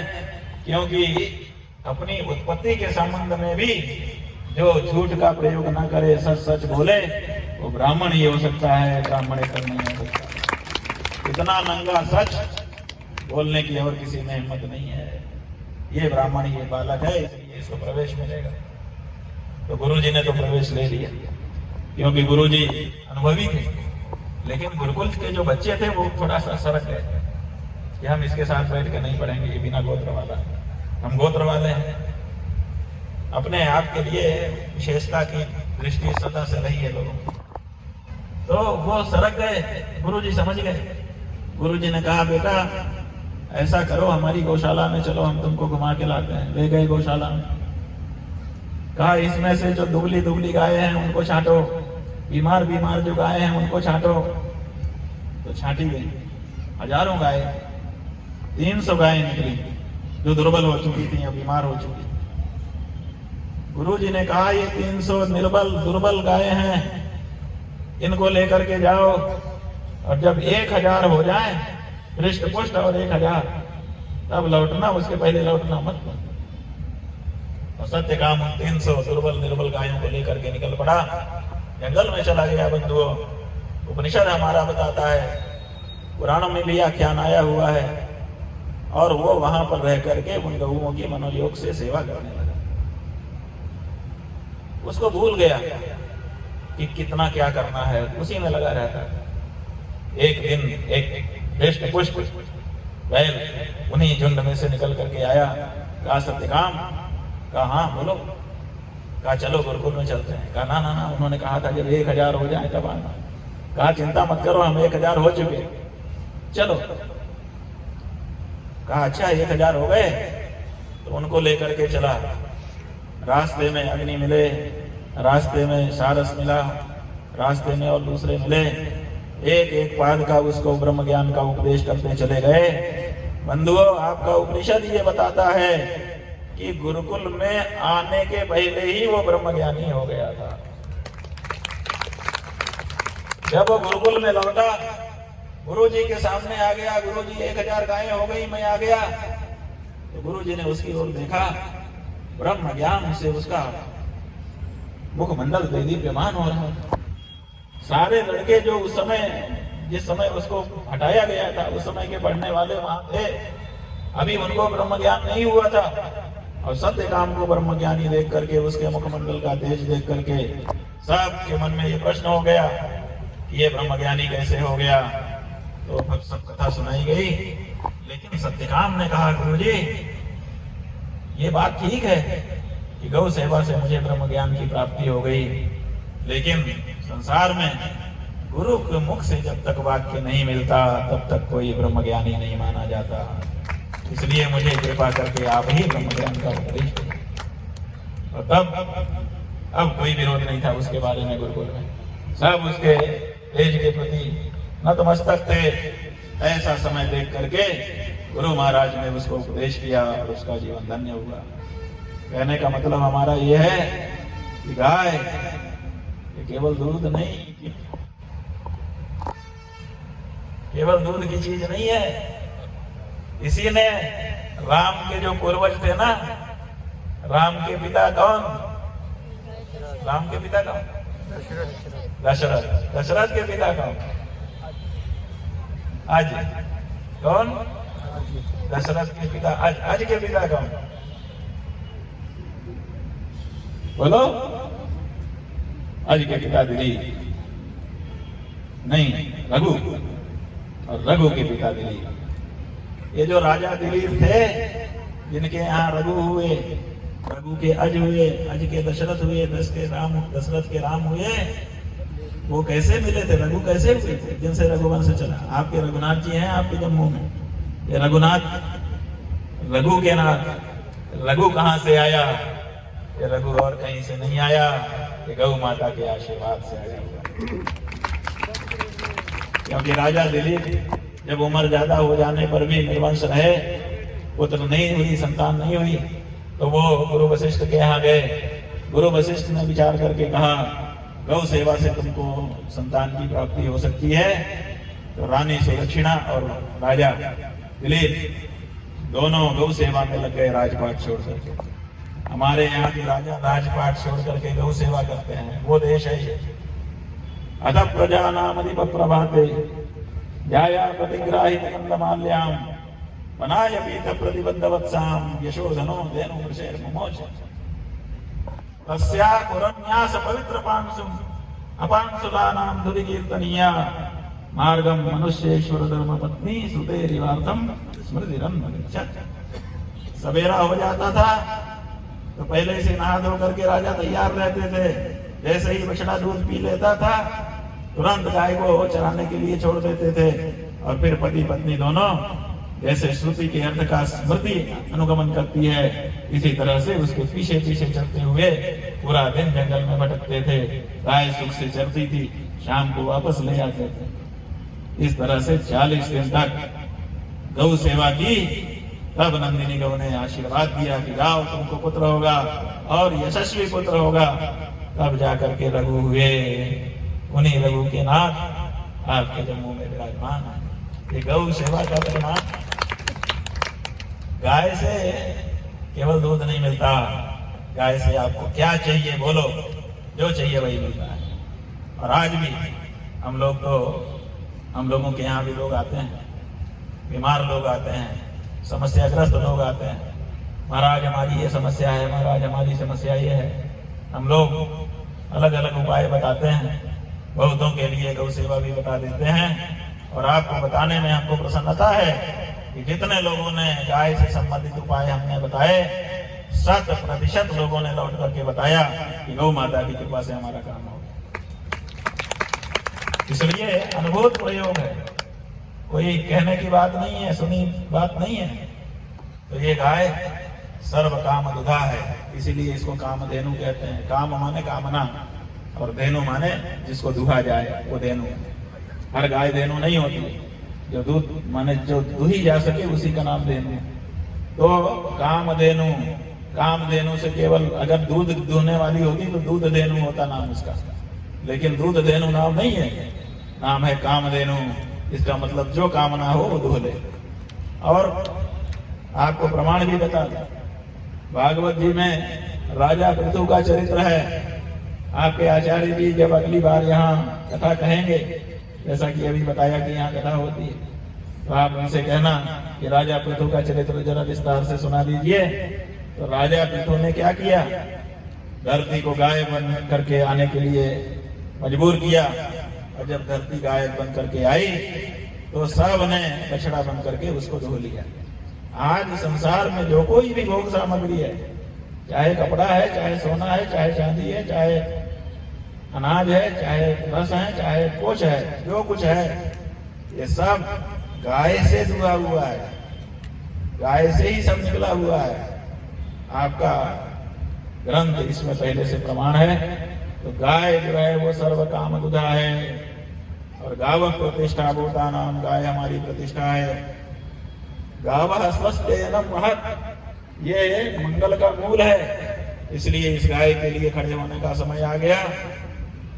क्योंकि अपनी उत्पत्ति के संबंध में भी जो झूठ का प्रयोग ना करे, सच सच बोले, वो ब्राह्मण ही हो सकता है, ब्राह्मणेतर नहीं हो सकता। इतना नंगा सच बोलने की और किसी में हिम्मत नहीं है। ये ब्राह्मण ही बालक है, इसलिए इसको प्रवेश मिलेगा। तो गुरुजी ने तो प्रवेश ले लिया, क्योंकि गुरुजी अनुभवी थे। लेकिन गुरुकुल के जो बच्चे थे वो थोड़ा सा सरक गए कि हम इसके साथ बैठ के नहीं पढ़ेंगे, ये बिना गोत्र वाला, हम गोत्र वाले हैं। अपने आप के लिए विशेषता की दृष्टि सदा से रही है लोगों की। तो वो सरक गए, गुरुजी समझ गए। गुरुजी ने कहा बेटा ऐसा करो, हमारी गौशाला में चलो, हम तुमको घुमा के लाते हैं। ले गए गौशाला में। कहा इसमें से जो दुबली दुबली गायें हैं उनको छांटो, बीमार बीमार जो गायें हैं उनको छांटो। तो छांटी गई हजारों गायें, 300 गायें निकली जो दुर्बल हो चुकी थी या बीमार हो चुकी। गुरुजी ने कहा ये 300 निर्बल दुर्बल गायें हैं, इनको लेकर के जाओ, और जब 1000 हो जाए हृष्ट पुष्ट और 1000 तब लौटना, उसके पहले लौटना मत। और सत्यकाम 300 दुर्बल निर्बल गायों को लेकर के निकल पड़ा, जंगल में चला गया। बंधुओं, उपनिषद हमारा बताता है, पुराणों में भी आख्यान आया हुआ है, और वो वहां पर रह करके उन गौओं की मनोयोग से सेवा करने लगा। उसको भूल गया कि कितना क्या करना है, उसी में लगा रहता है। एक दिन एक हृष्ट पुष्ट बैल उन्हीं झुंड में से निकल करके आया। कहा सत्यकाम? कहा हाँ बोलो। कहा चलो गुरुकुल में चलते हैं। कहा ना ना ना, उन्होंने कहा था जब 1000 हो जाए तब आना। कहा चिंता मत करो, हम 1000 हो चुके, चलो। कहा अच्छा 1000 हो गए, तो उनको लेकर के चला। रास्ते में अग्नि मिले, रास्ते में सारस मिला, रास्ते में और दूसरे मिले। एक एक पाद का उसको ब्रह्म ज्ञान का उपदेश करते चले गए। बंधुओं, आपका उपनिषद ये बताता है कि गुरुकुल में आने के पहले ही वो ब्रह्म ज्ञानी हो गया था। जब वो गुरुकुल में लौटा, गुरुजी के सामने आ गया, गुरुजी 1000 गायें हो गई, मैं आ गया। तो गुरुजी ने उसकी ओर देखा, ब्रह्म ज्ञान से उसका मुखमंडल दीप्यमान हो रहा था। सारे लड़के जो उस समय, जिस समय उसको हटाया गया था, उस समय के पढ़ने वाले वहां थे, अभी उनको ब्रह्म ज्ञान नहीं हुआ था। और सत्य काम को ब्रह्म ज्ञानी देख करके, उसके मुखमंडल का तेज देख करके सबके मन में ये प्रश्न हो गया कि ये ब्रह्म ज्ञानी कैसे हो गया। तो फिर सब कथा सुनाई गई, लेकिन सत्यकाम ने कहा गुरुजी ये बात ठीक है कि गौ सेवा से मुझे ब्रह्म ज्ञान की प्राप्ति हो गई, लेकिन संसार में गुरु के मुख से जब तक वाक्य नहीं मिलता तब तक कोई ब्रह्म ज्ञानी नहीं माना जाता। इसलिए मुझे कृपा करके आप ही ब्रह्म ज्ञान का उपदेश दें। और तब अब कोई विरोध नहीं था उसके बारे में गुरुकुल में, सब उसके तेज के प्रति नतमस्तक थे। ऐसा समय देख करके गुरु महाराज ने उसको उपदेश किया और उसका जीवन धन्य हुआ। कहने का मतलब हमारा ये है कि गाय ये केवल दूध नहीं, केवल दूध की चीज नहीं है। इसी ने राम के जो पूर्वज थे ना, राम के पिता कौन? राम के पिता कौन? दशरथ। दशरथ के पिता कौन? आज कौन? दशरथ के पिता आज के पिता कौन? बोलो। आज के पिता दिलीप नहीं, रघु। और रघु के पिता दिलीप। ये जो राजा दिलीप थे, जिनके यहाँ रघु हुए, रघु के अज हुए, अज के दशरथ हुए, दशरथ के राम हुए, वो कैसे मिले थे? रघु कैसे हुए थे? जिनसे रघुवंश चला। आपके रघुनाथ जी हैं आपके जम्मू में, ये रघुनाथ, रघु के नाथ। रघु कहाँ से आया? ये रघु और कहीं से नहीं आया, ये गौ माता के आशीर्वाद से आया हुआ। क्योंकि राजा दिलीप जब उम्र ज्यादा हो जाने पर भी निर्वंश रहे, पुत्र नहीं हुई, संतान नहीं हुई, तो वो गुरु वशिष्ठ के यहाँ गए। गुरु वशिष्ठ ने विचार करके कहा गौ सेवा से तुमको संतान की प्राप्ति हो सकती है। तो रानी सुदक्षिणा और राजा दिलीप दोनों गौ सेवा में लग गए, राजपाट छोड़ करके। हमारे यहाँ के राजा राजपाट छोड़ करके गौ सेवा करते हैं, वो देश है ये। अध प्रजा नाम अधिप प्रभाते जाया प्रतिग्राहित कंदमाल्याम बनाय पीत प्रतिबद्ध वत्साम यशोधनो धेनु वृषेर मुमोच तस्या कुरन्यास पवित्र पांसुम अपांसुलानाम धुरि कीर्तनीया मार्गम मनुष्येश्वर धर्म पत्नी सुतेरिवार्थम स्मृतिरम गच्छत्। सवेरा हो जाता था तो पहले से नहा धो करके राजा तैयार रहते थे। जैसे ही बछड़ा दूध पी लेता था, तुरंत गाय को चराने के लिए छोड़ देते थे। और फिर पति पत्नी दोनों जैसे श्रुति के अर्थ का स्मृति अनुगमन करती है, इसी तरह से उसके पीछे पीछे चलते हुए पूरा दिन जंगल में भटकते थे। गाय सुख से चरती थी, शाम को वापस ले आते थे। इस तरह से 40 दिन तक गौ सेवा की। तब नंदिनी गौ ने आशीर्वाद दिया कि जाओ तुमको पुत्र होगा और यशस्वी पुत्र होगा। तब जाकर के रघु हुए। उन्हीं रघु के नाथ आपके जम्मू में विराजमान है। ये गौ सेवा का परिणाम। गाय से केवल दूध नहीं मिलता, गाय से आपको क्या चाहिए बोलो, जो चाहिए वही मिलता है। और आज भी हम लोगों के यहाँ भी लोग आते हैं, बीमार लोग आते हैं, समस्याग्रस्त लोग आते हैं। महाराज हमारी ये समस्या है, महाराज हमारी समस्या ये है। हम लोग अलग अलग उपाय बताते हैं, बहुतों के लिए गौ सेवा भी बता देते हैं। और आपको बताने में हमको प्रसन्नता है कि जितने लोगों ने गाय से संबंधित उपाय हमने बताए, 100% लोगों ने लौट करके बताया कि गौ माता की कृपा से हमारा काम हो गया। इसलिए अनुभूत प्रयोग है, कोई कहने की बात नहीं है, सुनी बात नहीं है। तो ये गाय सर्व काम दुधा है, इसीलिए इसको कामधेनु कहते हैं। काम माने कामना और धेनु माने जिसको दुहा जाए वो धेनु। हर गाय धेनु नहीं होती, जो दूध माने जो दुही जा सके उसी का नाम धेनु। तो कामधेनु, कामधेनु से केवल अगर दूध दुहने वाली होती तो दूध धेनु होता नाम उसका, लेकिन दूध धेनु नाम नहीं है, नाम है कामधेनु। इसका मतलब जो कामना हो वो दुह ले। और आपको प्रमाण भी बता दें, भागवत जी में राजा पृथु का चरित्र है। आपके आचार्य जी जब अगली बार यहाँ कथा कहेंगे, जैसा कि अभी बताया कि यहाँ कथा होती है, तो आप उनसे कहना कि राजा पृथु का चरित्र जरा विस्तार से सुना दीजिए। तो राजा पृथु ने क्या किया, धरती को गाय बन करके आने के लिए मजबूर किया, और जब धरती गाय बन करके आई तो सब ने बछड़ा बन करके उसको धो लिया। आज संसार में जो कोई भी भोग सामग्री है, चाहे कपड़ा है, चाहे सोना है, चाहे चांदी है, चाहे अनाज है, चाहे रस है, चाहे कुछ है, जो कुछ है, ये सब गाय से जुड़ा हुआ है, गाय से ही सब निकला हुआ है। आपका ग्रंथ इसमें पहले से प्रमाण है। तो गाय जो है वो सर्व काम दुधा है, और गाव प्रतिष्ठा भूता नाम, गाय हमारी प्रतिष्ठा है। गाव स्वस्थ महत, ये मंगल का मूल है। इसलिए इस गाय के लिए खड़े होने का समय आ गया।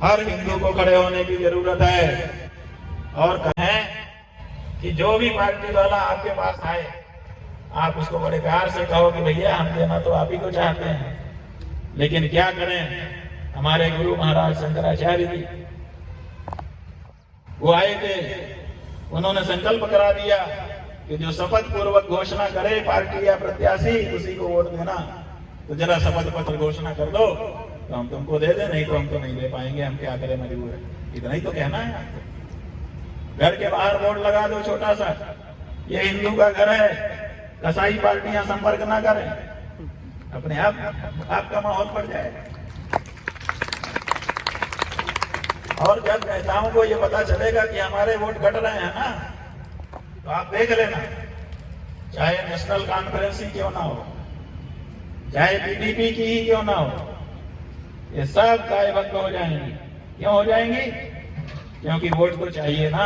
हर हिंदू को खड़े होने की जरूरत है। और कहें कि जो भी पार्टी वाला आपके पास आए, आप उसको बड़े प्यार से कहो कि भैया हम देना तो आप ही को चाहते हैं, लेकिन क्या करें, हमारे गुरु महाराज शंकराचार्य जी वो आए थे, उन्होंने संकल्प करा दिया कि जो शपथ पूर्वक घोषणा करे पार्टी या प्रत्याशी, उसी को वोट देना। तो जरा शपथ पत्र घोषणा कर दो तो हम तुमको दे दे, नहीं तो हम तो नहीं दे पाएंगे, हम क्या करें, मजबूर है। इतना ही तो कहना है। घर के बाहर बोर्ड लगा दो छोटा सा, ये हिंदू का घर है, कसाई पार्टियां संपर्क ना करें, अपने आप आपका माहौल बढ़ जाएगा। और जब नेताओं को ये पता चलेगा कि हमारे वोट घट रहे हैं ना, तो आप देख लेना, चाहे नेशनल कॉन्फ्रेंस ही क्यों ना हो, चाहे पीडीपी की ही क्यों ना हो, ये सब गाय भक्त हो जाएंगी। क्यों हो जाएंगी? क्योंकि वोट तो चाहिए ना,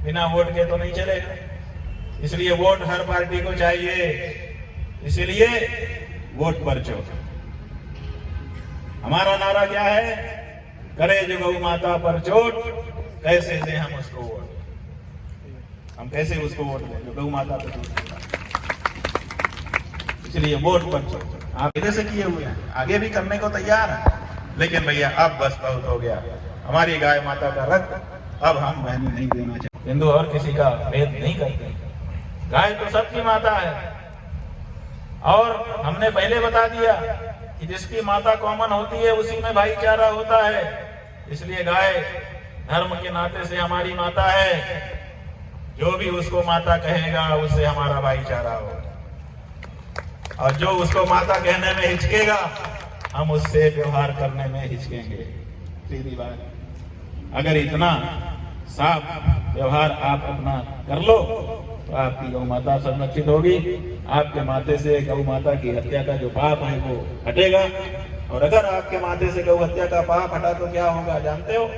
बिना वोट के तो नहीं चलेगा। इसलिए वोट हर पार्टी को चाहिए, इसलिए वोट पर चो। हमारा नारा क्या है? करे जो गौ माता पर चोट, कैसे दे हम उसको वोट। हम कैसे उसको वोट दें जो गौ माता पर चोट। इसलिए वोट पर चोट आप पहले से किए हुए हैं, आगे भी करने को तैयार है, लेकिन भैया अब बस बहुत हो गया। हमारी गाय माता का रक्त अब हम बहने नहीं देना चाहते। हिंदू और किसी का भेद नहीं करते, गाय तो सबकी माता है। और हमने पहले बता दिया कि जिसकी माता कॉमन होती है उसी में भाईचारा होता है। इसलिए गाय धर्म के नाते से हमारी माता है। जो भी उसको माता कहेगा उससे हमारा भाईचारा हो, और जो उसको माता कहने में हिचकेगा हम उससे व्यवहार करने में हिचकेंगे। सीधी बात। अगर इतना साफ व्यवहार आप अपना कर लो तो आपकी गौ माता संरक्षित होगी। आपके माथे से गौ माता की हत्या का जो पाप है वो हटेगा। और अगर आपके माथे से गौ हत्या का पाप हटा तो क्या होगा जानते हो?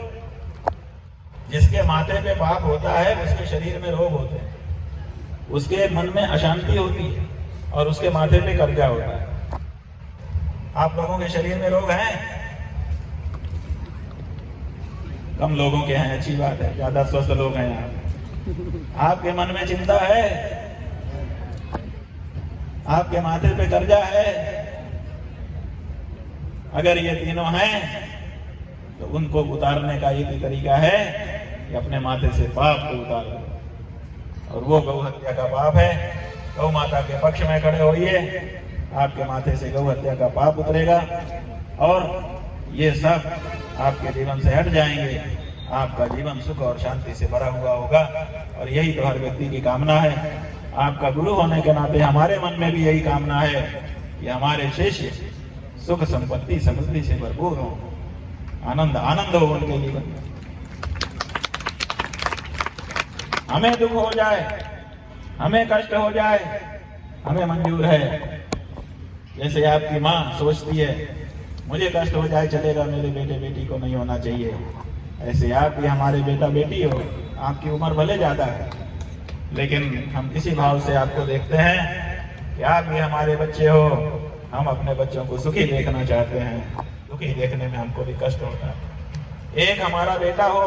जिसके माथे पे पाप होता है उसके शरीर में रोग होते हैं, उसके मन में अशांति होती है, और उसके माथे पे कब्जा होता है। आप लोगों के शरीर में रोग हैं? कम लोगों के हैं, अच्छी बात है, ज्यादा स्वस्थ लोग हैं आप। आपके मन में चिंता है, आपके माथे पे कर्जा है। अगर ये तीनों हैं तो उनको उतारने का एक ही तरीका है कि अपने माथे से पाप को उतार दो, और वो गौ हत्या का पाप है। गौ माता के पक्ष में खड़े होइए, आपके माथे से गौ हत्या का पाप उतरेगा और ये सब आपके जीवन से हट जाएंगे। आपका जीवन सुख और शांति से भरा हुआ होगा, और यही तो हर व्यक्ति की कामना है। आपका गुरु होने के नाते हमारे मन में भी यही कामना है कि हमारे शिष्य सुख संपत्ति समृद्धि से भरपूर हो, आनंद आनंद हो उनके जीवन में। हमें दुख हो जाए, हमें कष्ट हो जाए, हमें मंजूर है। जैसे आपकी माँ सोचती है मुझे कष्ट हो जाए चलेगा, मेरे बेटे बेटी को नहीं होना चाहिए, ऐसे आप भी हमारे बेटा बेटी हो। आपकी उम्र भले ज्यादा है, लेकिन हम इसी भाव से आपको देखते हैं कि आप भी हमारे बच्चे हो। हम अपने बच्चों को सुखी देखना चाहते हैं, दुखी देखने में हमको भी कष्ट होता है। एक हमारा बेटा हो,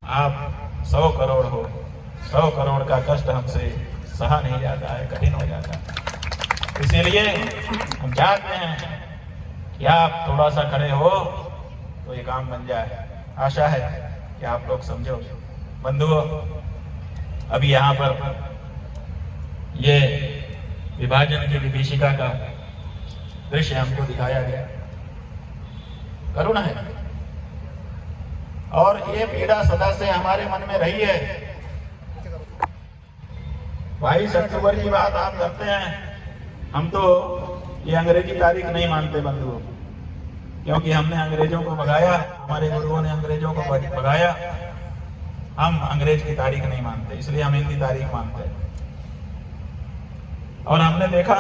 आप 100 करोड़ हो, 100 करोड़ का कष्ट हमसे सहा नहीं जाता है, कठिन हो जाता है। इसीलिए हम चाहते हैं कि आप थोड़ा सा खड़े हो तो ये काम बन जाए। आशा है कि आप लोग समझो। बंधुओं, अभी यहाँ पर ये विभाजन की विभीषिका का दृश्य हमको दिखाया गया, करुण है, और ये पीड़ा सदा से हमारे मन में रही है। 22 अक्टूबर की बात आप करते हैं, हम तो ये अंग्रेजी तारीख नहीं मानते बंधुओं, क्योंकि हमने अंग्रेजों को भगाया, हमारे गुरुओं ने अंग्रेजों को भगाया। हम अंग्रेज की तारीख नहीं मानते, इसलिए हम हिंदी तारीख मानते हैं। और हमने देखा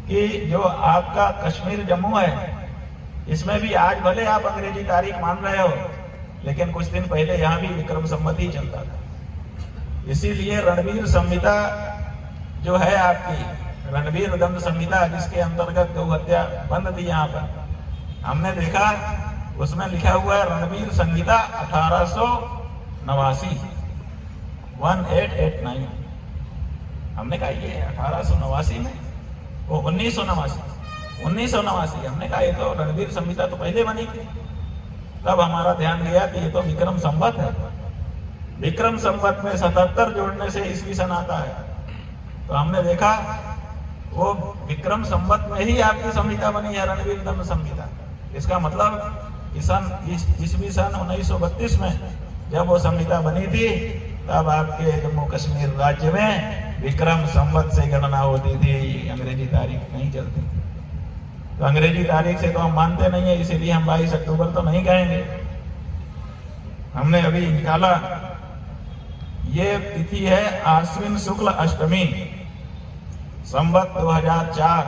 कि जो आपका कश्मीर जम्मू है, इसमें भी आज भले आप अंग्रेजी तारीख मान रहे हो, लेकिन कुछ दिन पहले यहाँ भी विक्रम संवत ही चलता था। इसीलिए रणवीर संहिता जो है आपकी, रणवीर दंड संहिता, जिसके अंतर्गत गौ हत्या बंद थी यहाँ पर, हमने देखा उसमें लिखा हुआ है रणवीर संहिता 1889, 1889। हमने कहा ये 1889 में, वो 1989। हमने कहा ये तो रणवीर संहिता तो पहले बनी थी। तब हमारा ध्यान गया कि ये तो विक्रम संवत है। विक्रम संवत में 77 जोड़ने से ईस्वी सन आता है, तो हमने देखा वो विक्रम संवत में ही आपकी संहिता बनी है, रणवीर दंड संहिता। इसका मतलब ईस्वी सन 1932 में जब वो संहिता बनी थी, तब आपके जम्मू कश्मीर राज्य में विक्रम संवत से गणना होती थी, अंग्रेजी तारीख नहीं चलती थी। तो अंग्रेजी तारीख से तो हम मानते नहीं है, इसीलिए हम 22 अक्टूबर तो नहीं कहेंगे। हमने अभी निकाला, ये तिथि है आश्विन शुक्ल अष्टमी, संवत 2004,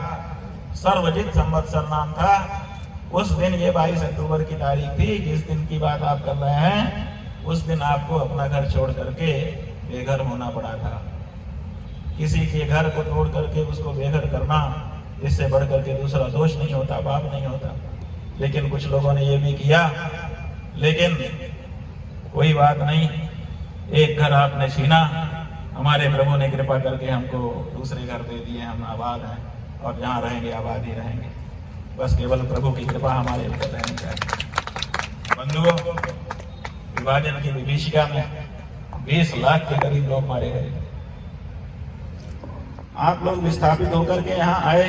सर्वजित संवत्सर नाम था। उस दिन ये 22 अक्टूबर की तारीख थी। जिस दिन की बात आप कर रहे हैं, उस दिन आपको अपना घर छोड़ करके बेघर होना पड़ा था। किसी के घर को तोड़ करके उसको बेघर करना, इससे बढ़ करके दूसरा दोष नहीं होता, पाप नहीं होता। लेकिन कुछ लोगों ने ये भी किया, लेकिन कोई बात नहीं, एक घर आपने छीना, हमारे प्रभु ने कृपा करके हमको दूसरे घर दे दिए, हम आबाद हैं और जहाँ रहेंगे आबाद ही रहेंगे। बस केवल प्रभु की कृपा हमारे ऊपर रहनी चाहिए। बंधुओं, विभाजन की विभीषिका में 20 लाख के करीब लोग मारे गए। आप लोग विस्थापित होकर के यहाँ आए,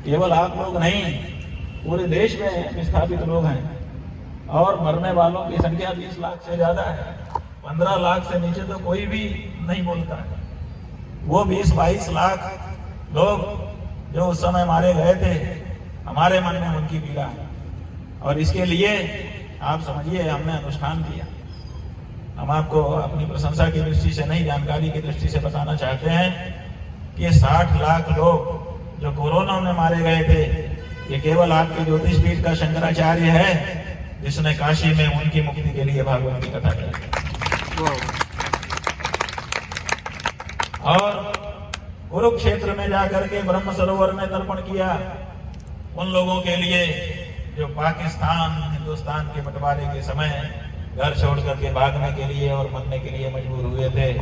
केवल आप लोग नहीं, पूरे देश में विस्थापित लोग हैं, और मरने वालों की संख्या 20 लाख से ज्यादा है। 15 लाख से नीचे तो कोई भी नहीं बोलता है। वो 20-22 लाख लोग जो उस समय मारे गए थे, हमारे मन में उनकी पीड़ा है। और इसके लिए आप समझिए, हमने अनुष्ठान किया। हम आपको अपनी प्रशंसा की दृष्टि से नहीं, जानकारी की दृष्टि से बताना चाहते हैं कि 60 लाख लोग जो कोरोना में मारे गए थे, ये केवल आपके ज्योतिष पीठ का शंकराचार्य है, जिसने काशी में उनकी मुक्ति के लिए भागवत की कथा की। और कुरुक्षेत्र में जाकर के ब्रह्म सरोवर में तर्पण किया उन लोगों के लिए जो पाकिस्तान हिंदुस्तान के बंटवारे के समय घर छोड़ करके भागने के लिए और मरने के लिए मजबूर हुए थे।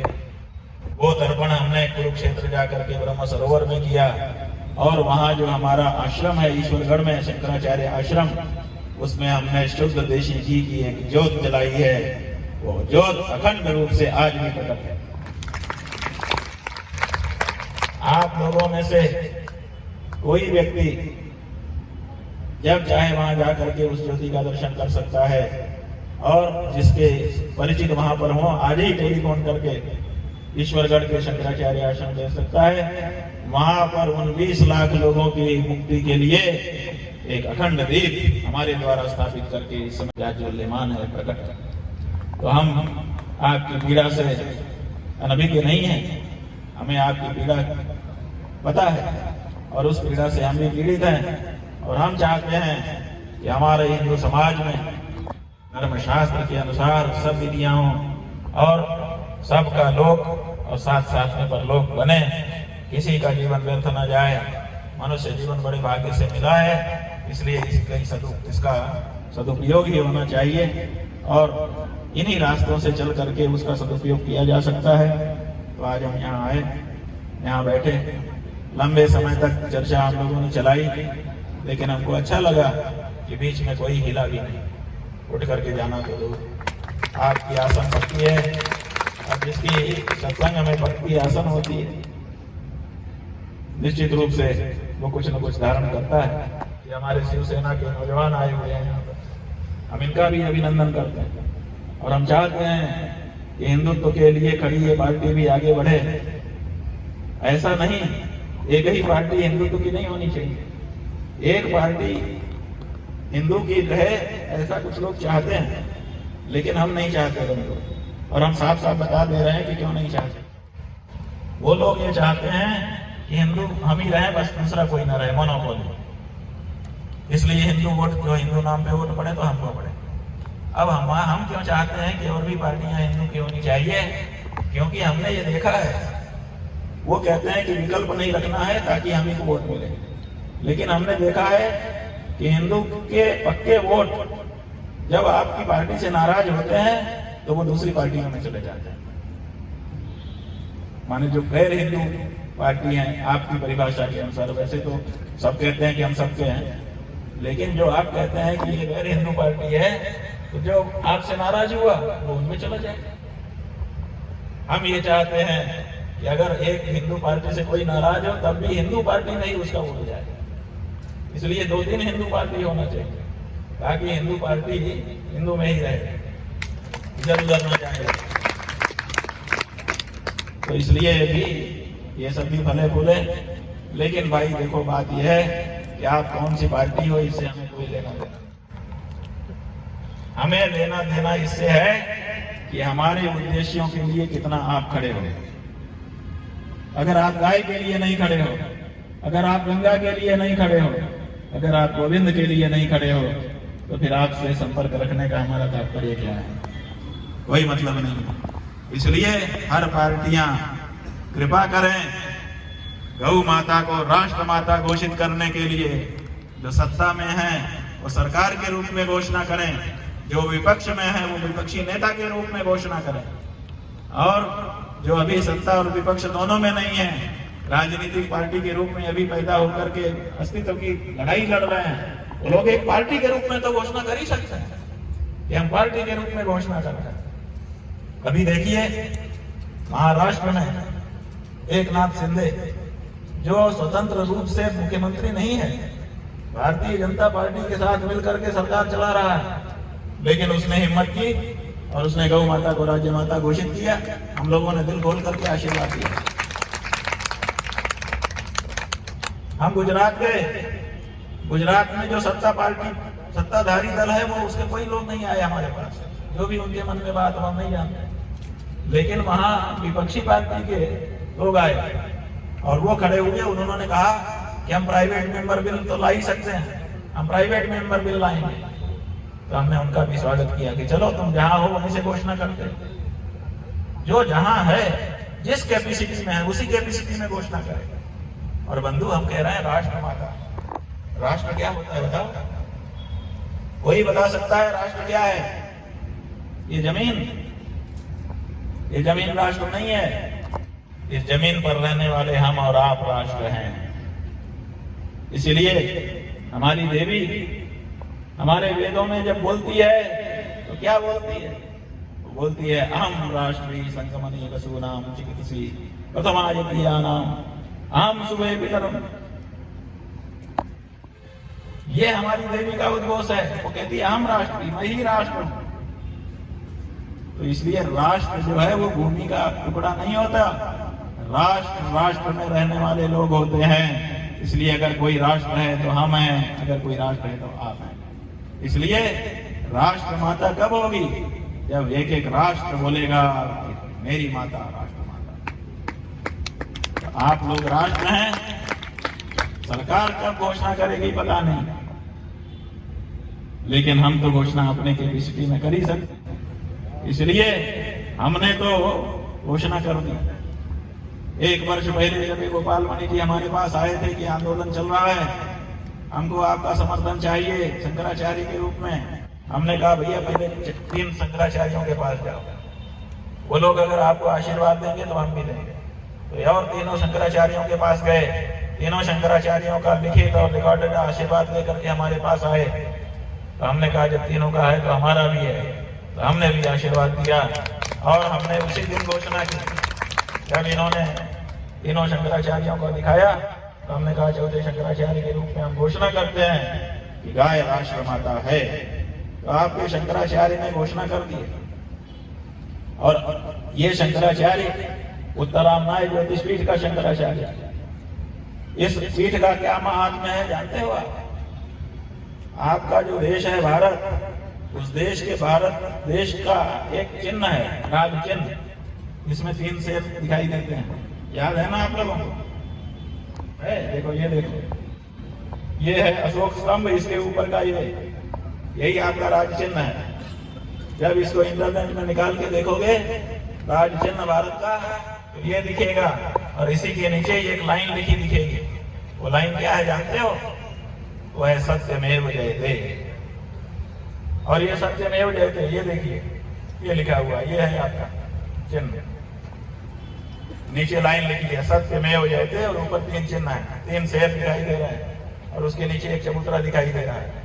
वो तर्पण हमने कुरुक्षेत्र जाकर के ब्रह्म सरोवर में किया। और वहाँ जो हमारा आश्रम है ईश्वरगढ़ में, शंकराचार्य आश्रम, उसमें हमने शुद्ध देशी घी की एक ज्योत जलाई है। वो ज्योत अखंड रूप से आज भी प्रकट है। आप लोगों में से कोई व्यक्ति जब चाहे वहां जाकर के उस ज्योति का दर्शन कर सकता है, और जिसके परिचित वहां पर हो, आज ही टेलीफोन करके ईश्वरगढ़ के शंकराचार्य आश्रम दे सकता है। वहां पर 19 लाख लोगों की मुक्ति के लिए एक अखंड दीप हमारे द्वारा स्थापित करके इस समय ज्योतिर्मान है प्रकट। तो हम आपकी पीड़ा से अनभिज्ञ नहीं है, हमें आपकी पीड़ा पता है और उस पीड़ा से हम भी पीड़ित हैं। और हम चाहते हैं कि हमारे हिंदू समाज में धर्म शास्त्र के अनुसार सब विधियां हों और सबका लोक और साथ साथ में परलोक बने, किसी का जीवन व्यर्थ न जाए। मनुष्य जीवन बड़े भाग्य से मिला है, इसलिए इसका सदुपयोग ही होना चाहिए और इन्हीं रास्तों से चल करके उसका सदुपयोग किया जा सकता है। तो आज हम यहाँ आए, यहाँ बैठे, लंबे समय तक चर्चा हम लोगों ने चलाई, लेकिन हमको अच्छा लगा कि बीच में कोई हिला भी नहीं। उठ करके जाना तो दो, आपकी आसन पक्की है। अब जिसकी सत्संग में पक्की आसन होती है, निश्चित रूप से वो कुछ न कुछ धारण करता है। ये हमारे शिवसेना के नौजवान आए हुए हैं यहाँ पर, हम इनका भी अभिनंदन करते हैं और हम चाहते हैं कि हिंदुत्व के लिए खड़ी ये पार्टी भी आगे बढ़े। ऐसा नहीं एक ही पार्टी हिंदुत्व की नहीं होनी चाहिए, एक पार्टी हिंदू की रहे, ऐसा कुछ लोग चाहते हैं, लेकिन हम नहीं चाहते लोग। और हम साफ साफ बता दे रहे हैं कि क्यों नहीं चाहते। वो लोग ये चाहते हैं कि हिंदू हम ही रहे, बस दूसरा कोई ना रहे, मोनोपोली। इसलिए हिंदू वोट, जो हिंदू नाम पे वोट पड़े तो हमको पड़े। अब हम क्यों चाहते हैं कि और भी पार्टियां हिंदू की होनी चाहिए? क्योंकि हमने ये देखा है, वो कहते हैं कि विकल्प नहीं रखना है ताकि हम ही को वोट मिले, लेकिन हमने देखा है कि हिंदू के पक्के वोट जब आपकी पार्टी से नाराज होते हैं तो वो दूसरी पार्टियों में चले जाते हैं। माने जो गैर हिंदू पार्टी हैं आपकी परिभाषा के अनुसार, वैसे तो सब कहते हैं कि हम सबके हैं, लेकिन जो आप कहते हैं कि ये गैर हिंदू पार्टी है, तो जो आपसे नाराज हुआ वो उनमें चला जाए। हम ये चाहते हैं कि अगर एक हिंदू पार्टी से कोई नाराज हो तब भी हिंदू पार्टी में ही उसका वोट जाए। इसलिए 2-3 हिंदू पार्टी होना चाहिए ताकि हिंदू पार्टी हिंदू में ही रहे, इधर उधर ना जाए। तो इसलिए भी ये सब भी भले बोले, लेकिन भाई देखो बात यह है कि आप कौन सी पार्टी हो, इससे हमें कोई लेना देना। हमें लेना देना इससे है कि हमारे उद्देश्यों के लिए कितना आप खड़े हो। अगर आप गाय के लिए नहीं खड़े हो, अगर आप गंगा के लिए नहीं खड़े हो, अगर आप गोविंद के लिए नहीं खड़े हो, तो फिर आपसे संपर्क रखने का हमारा तात्पर्य क्या है? कोई मतलब नहीं। इसलिए हर पार्टियां कृपा करें, गौ माता को राष्ट्र माता घोषित करने के लिए जो सत्ता में है वो सरकार के रूप में घोषणा करें, जो विपक्ष में है वो विपक्षी नेता के रूप में घोषणा करें, और जो अभी सत्ता और विपक्ष दोनों में नहीं है, राजनीतिक पार्टी के रूप में अभी पैदा होकर के अस्तित्व की लड़ाई लड़ रहे हैं, वो लोग एक पार्टी के रूप में तो घोषणा कर ही सकते हैं कि हम पार्टी के रूप में घोषणा कर रहे हैं। अभी देखिए महाराष्ट्र में एकनाथ शिंदे जो स्वतंत्र रूप से मुख्यमंत्री नहीं है, भारतीय जनता पार्टी के साथ मिलकर के सरकार चला रहा है, लेकिन उसने हिम्मत की और उसने गौ माता को राज्य माता घोषित किया। हम लोगों ने दिल खोल करके आशीर्वाद दिया। हम गुजरात गए, गुजरात में जो सत्ताधारी दल है वो उसके कोई लोग नहीं आए हमारे पास, जो भी उनके मन में बात हम नहीं जानते, लेकिन वहां विपक्षी पार्टी के लोग आए और वो खड़े हुए, उन्होंने कहा कि हम प्राइवेट मेंबर बिल तो ला ही सकते हैं, हम प्राइवेट मेंबर बिल लाएंगे। तो हमने उनका भी स्वागत किया कि चलो तुम जहां हो वहीं से घोषणा करते, जो जहां है जिस कैपेसिटी में है उसी कैपेसिटी में घोषणा करें। और बंधु हम कह रहे हैं राष्ट्र माता, राष्ट्र क्या होता है बताओ? कोई बता सकता है राष्ट्र क्या है? ये जमीन राष्ट्र नहीं है। इस जमीन पर रहने वाले हम और आप राष्ट्र हैं। इसीलिए हमारी देवी हमारे वेदों में जब बोलती है तो क्या बोलती है? वो बोलती है अहम राष्ट्री संगमनी वसूनाम चिकित्सी प्रथमायतियानाम अहम सुबह पितरम। ये हमारी देवी का उद्घोष है। वो कहती है अहम राष्ट्री, मैं ही राष्ट्र हूं। तो तो इसलिए राष्ट्र जो है वो भूमि का टुकड़ा नहीं होता, राष्ट्र राष्ट्र में रहने वाले लोग होते हैं। इसलिए अगर कोई राष्ट्र है तो हम हैं, अगर कोई राष्ट्र है तो आप हैं। इसलिए राष्ट्र माता कब होगी? जब एक एक राष्ट्र बोलेगा मेरी माता राष्ट्र माता। तो आप लोग राष्ट्र हैं, सरकार कब घोषणा करेगी पता नहीं, लेकिन हम तो घोषणा अपने कैपेसिटी में कर ही सकते। इसलिए हमने तो घोषणा कर दी। 1 वर्ष पहले जब गोपाल मणि जी हमारे पास आए थे कि आंदोलन चल रहा है, हमको आपका समर्थन चाहिए शंकराचार्य के रूप में, हमने कहा भैया पहले 3 शंकराचार्यों के पास जाओ, वो लोग अगर आपको आशीर्वाद देंगे तो हम भी देंगे। तो और तीनों शंकराचार्यों के पास गए, तीनों शंकराचार्यों का लिखित और रिकॉर्डेड आशीर्वाद लेकर के हमारे पास आए। तो हमने कहा जब तीनों का है तो हमारा भी है, तो हमने भी आशीर्वाद दिया और हमने उसी दिन घोषणा की। जब इन्होंने तीनों शंकराचार्यों को दिखाया तो हमने कहा चौथे शंकराचार्य के रूप में हम घोषणा करते हैं कि गाय राष्ट्र माता है। तो आपके शंकराचार्य ने घोषणा कर दी। और ये शंकराचार्य उत्तरामनाय ज्योतिष पीठ का शंकराचार्य, इस पीठ का क्या महात्म्य है जानते हो आप? आपका जो देश है भारत, उस देश के भारत देश का एक चिन्ह है, राज चिन्ह, इसमें 3 शेर दिखाई देते हैं, याद है ना आप लोगों को? है, देखो ये देखो, ये है अशोक स्तंभ, इसके ऊपर का यही आपका राज चिन्ह है। जब इसको इंटरनेट में निकाल के देखोगे राज चिन्ह भारत का, तो ये दिखेगा और इसी के नीचे एक लाइन लिखी दिखेगी। वो लाइन क्या है जानते हो? वो है सत्यमेव जयते। और ये सत्यमेव जयते, ये देखिए ये लिखा हुआ, ये है आपका चिन्ह। नीचे लाइन लिखी है सत्यमेव जयते और ऊपर 3 चिन्ह है, 3 शेर दिखाई दे रहे हैं और उसके नीचे एक चबूतरा दिखाई दे रहा है।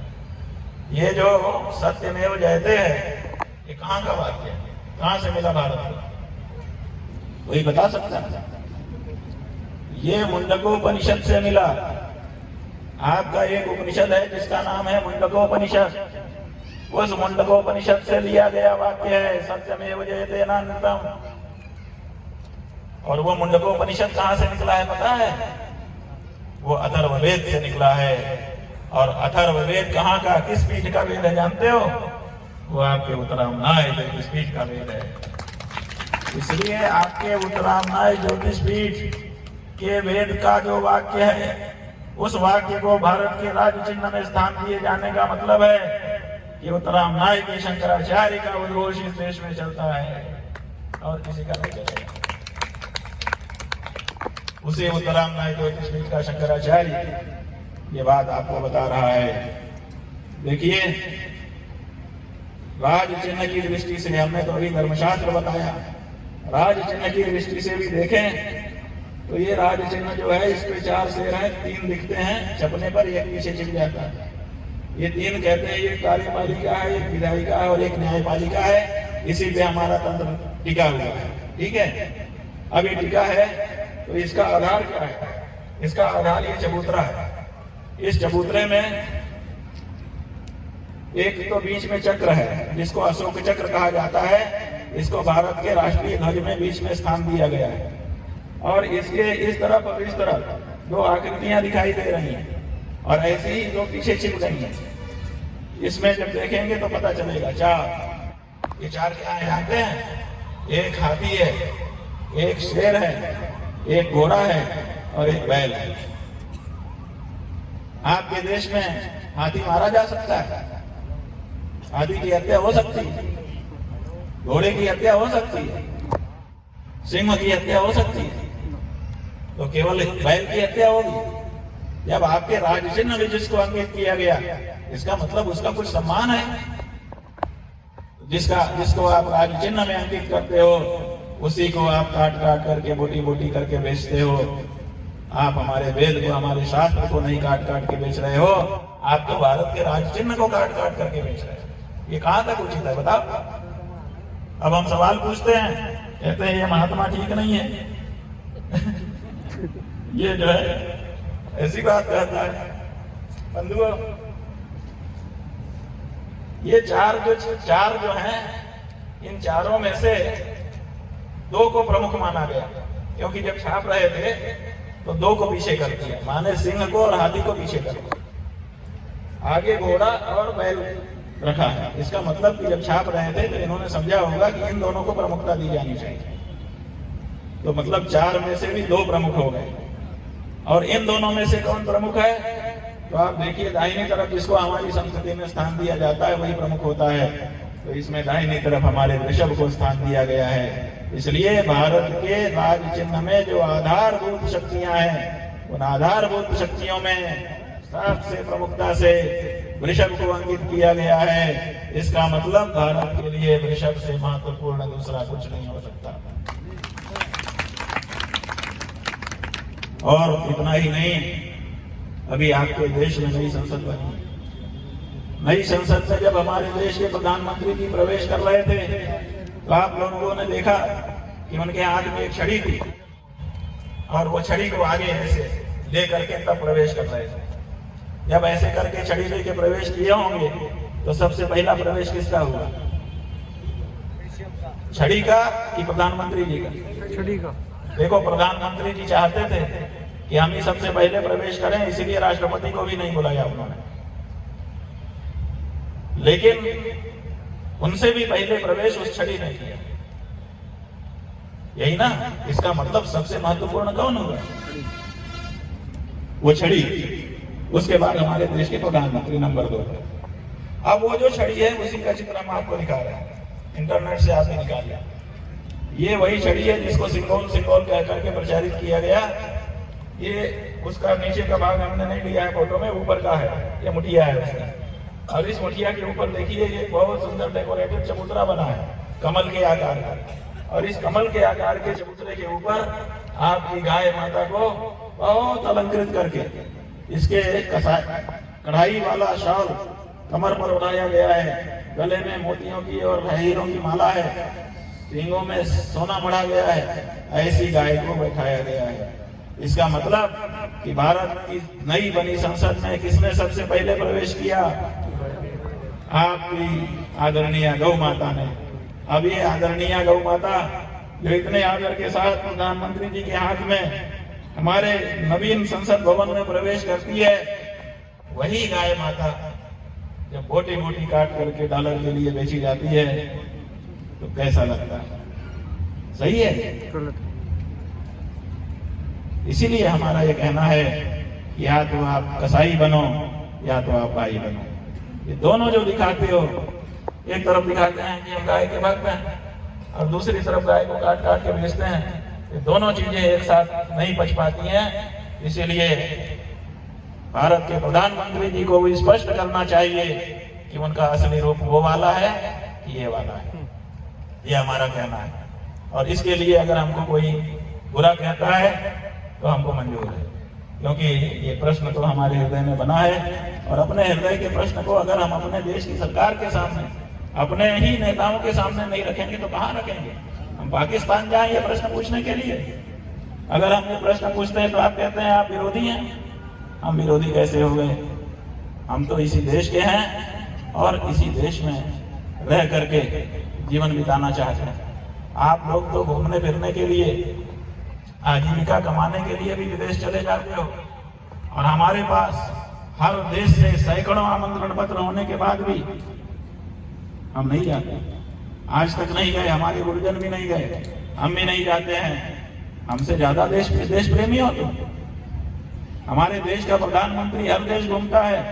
ये जो सत्यमेव जयते है, ये कहाँ का वाक्य है? कहाँ से मिला भारत को? कोई बता सकता है? ये मुंडकोपनिषद से मिला। आपका एक उपनिषद है जिसका नाम है मुंडकोपनिषद, उस मुंडकोपनिषद से लिया गया वाक्य है सत्यमेव जयते अनंतम। और वो मुंडकोपनिषद कहाँ से निकला है पता है? वो अथर्ववेद से निकला है। और अथर्ववेद कहाँ का, किस पीठ का वेद है जानते हो? वो आपके उत्तरामनाय ज्योतिष पीठ का वेद है। इसलिए आपके उत्तरामनाय ज्योतिष पीठ के वेद का जो वाक्य है, उस वाक्य को भारत के राज्य चिन्ह में स्थान दिए जाने का मतलब है कि उत्तरामनाय के शंकराचार्य का उद्घोष इस देश में चलता है और किसी का नहीं चलेगा। उसे उत्तरामनाय ज्योतिष पीठ का शंकराचार्य ये बात आपको बता रहा है। देखिए राज चिन्ह की दृष्टि से, हमने तो अभी धर्मशास्त्र बताया, राज चिन्ह की दृष्टि से भी देखें तो ये राज चिन्ह जो है इस पे 4 शेर हैं, 3 दिखते हैं छपने पर, एक पीछे छिप जाता है। ये 3 कहते हैं एक कार्यपालिका है, एक विधायिका है और एक न्यायपालिका है। इसी पे हमारा तंत्र टिका हुआ है, ठीक है। अब ये टिका है तो इसका आधार क्या है? इसका आधार ये चबूतरा है। इस चबूतरे में एक तो बीच में चक्र है जिसको अशोक चक्र कहा जाता है। इसको भारत के राष्ट्रीय ध्वज में बीच में स्थान दिया गया है। और इसके इस तरफ और इस तरफ 2 आकृतियां दिखाई दे रही हैं और ऐसे ही 2 पीछे छिप गई हैं। इसमें जब देखेंगे तो पता चलेगा 4। ये 4 क्या है जानते हैं? एक हाथी है, एक शेर है, एक घोड़ा है और एक बैल है। आपके देश में हाथी मारा जा सकता है, हाथी की हत्या हो सकती है, घोड़े की हत्या हो सकती है, सिंह की हत्या हो सकती है, तो केवल बैल की हत्या होगी। जब आपके राज्य चिन्ह में जिसको अंकित किया गया, इसका मतलब उसका कुछ सम्मान है। जिसको आप राज्य चिन्ह में अंकित करते हो उसी को आप काट काट करके बोटी बोटी करके बेचते हो। आप हमारे वेद को, हमारे शास्त्र को नहीं काट काट के बेच रहे हो, आप तो भारत के राज्य चिन्ह को काट काट करके बेच रहे हो। ये कहां तक उचित है बताओ? अब हम सवाल पूछते हैं, कहते हैं ये महात्मा ठीक नहीं है। ये जो है ऐसी बात कहता है। बंधुओं, ये चार जो हैं इन चारों में से 2 को प्रमुख माना गया, क्योंकि जब छाप रहे थे तो 2 को पीछे कर दिया, माने सिंह को और हाथी को पीछे कर दिया, आगे घोड़ा और बैल रखा है। इसका मतलब कि जब छाप रहे थे तो इन्होंने समझा होगा कि इन दोनों को प्रमुखता दी जानी चाहिए, तो मतलब 4 में से भी 2 प्रमुख हो गए। और इन दोनों में से कौन प्रमुख है? तो आप देखिए, दाहिनी तरफ जिसको हमारी संस्कृति में स्थान दिया जाता है वही प्रमुख होता है, तो इसमें दाहिनी तरफ हमारे वृषभ को स्थान दिया गया है। इसलिए भारत के राज चिन्ह में जो आधारभूत शक्तियां हैं, उन आधारभूत शक्तियों में सबसे प्रमुखता से वृषभ को अंकित किया गया है। इसका मतलब भारत के लिए वृषभ से महत्वपूर्ण दूसरा कुछ नहीं हो सकता। और इतना ही नहीं, अभी आपके देश में नई संसद बनी। नई संसद में जब हमारे देश के प्रधानमंत्री जी प्रवेश कर रहे थे तो आप लोगों ने देखा कि उनके हाथ में एक छड़ी थी और वो छड़ी को आगे ऐसे ले करके तब प्रवेश कर रहे थे। जब ऐसे करके छड़ी लेके प्रवेश किए होंगे तो सबसे पहला प्रवेश किसका हुआ? छड़ी का कि प्रधानमंत्री जी का? छड़ी का। देखो, प्रधानमंत्री जी चाहते थे कि हम ही सबसे पहले प्रवेश करें, इसीलिए राष्ट्रपति को भी नहीं बुलाया उन्होंने, लेकिन उनसे भी पहले प्रवेश उस छड़ी ने किया। यही ना, इसका मतलब सबसे महत्वपूर्ण कौन होगा? वो छड़ी। उसके बाद हमारे देश के प्रधानमंत्री नंबर 2। अब वो जो छड़ी है उसी का चित्र हम आपको दिखा रहे हैं, इंटरनेट से आपने निकाल लिया। ये वही छड़ी है जिसको सिंगोल सिंगोल कह करके प्रचारित किया गया। ये उसका नीचे का भाग हमने नहीं लिया है फोटो में, ऊपर का है, ये मुठिया है उसका। और इस मुठिया के ऊपर देखिए, ये बहुत सुंदर डेकोरेटेड चबूतरा बना है कमल के आकार का, और इस कमल के आकार के चबूतरे के ऊपर आपकी गाय माता को बहुत अलंकृत करके इसके कढ़ाई वाला शाल कमर पर उड़ाया गया है, गले में मोतियों की और हीरों की माला है, सींगों में सोना मढ़ा गया है, ऐसी गाय को बैठाया गया है। इसका मतलब कि भारत की नई बनी संसद में किसने सबसे पहले प्रवेश किया? आपकी आदरणीय गौ माता ने। अब ये आदरणीय गौ माता जो इतने आदर के साथ प्रधानमंत्री जी के हाथ में हमारे नवीन संसद भवन में प्रवेश करती है, वही गाय माता जब बोटी बोटी काट करके डॉलर के लिए बेची जाती है तो कैसा लगता है? सही है? इसीलिए हमारा ये कहना है कि या तो आप कसाई बनो या तो आप भाई बनो। ये दोनों जो दिखाते हो, एक तरफ दिखाते हैं कि हम गाय के भक्त हैं और दूसरी तरफ गाय को काट काट के बेचते हैं, ये दोनों चीजें एक साथ नहीं पच पाती हैं। इसीलिए भारत के प्रधानमंत्री जी को भी स्पष्ट करना चाहिए कि उनका असली रूप वो वाला है कि ये वाला है। ये हमारा कहना है, और इसके लिए अगर हमको कोई बुरा कहता है तो हमको मंजूर है, क्योंकि ये प्रश्न तो हमारे हृदय में बना है। और अपने हृदय के प्रश्न को अगर हम अपने देश की सरकार के सामने, अपने ही नेताओं के सामने नहीं रखेंगे तो कहाँ रखेंगे? हम पाकिस्तान जाएं ये प्रश्न पूछने के लिए? अगर हम ये प्रश्न पूछते हैं तो आप कहते हैं आप विरोधी हैं। हम विरोधी कैसे हो गए? हम तो इसी देश के हैं और इसी देश में रह करके जीवन बिताना चाहते हैं। आप लोग तो घूमने फिरने के लिए, आजीविका कमाने के लिए भी विदेश चले जाते हो, और हमारे पास हर देश से सैकड़ों आमंत्रण पत्र होने के बाद भी हम नहीं जाते। आज तक नहीं गए, हमारे गुरुजन भी नहीं गए, हम भी नहीं जाते हैं। हमसे ज्यादा देश प्रेमी हो तुम। हमारे देश का प्रधानमंत्री हर देश घूमता है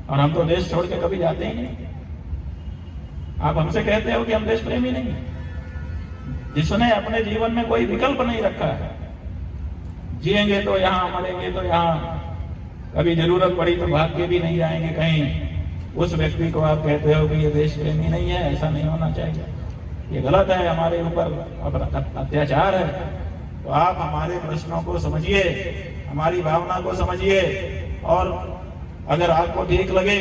और हम तो देश छोड़ के कभी जाते ही नहीं। आप हमसे कहते हो कि हम देश प्रेमी नहीं, जिसने अपने जीवन में कोई विकल्प नहीं रखा है। जिएंगे तो यहाँ, मरेंगे तो यहाँ, कभी जरूरत पड़ी तो भाग के भी नहीं जाएंगे कहीं। उस व्यक्ति को आप कहते हो कि ये देश प्रेमी नहीं है। ऐसा नहीं होना चाहिए, ये गलत है, हमारे ऊपर अत्याचार है। तो आप हमारे प्रश्नों को समझिए, हमारी भावना को समझिए, और अगर आपको ठीक लगे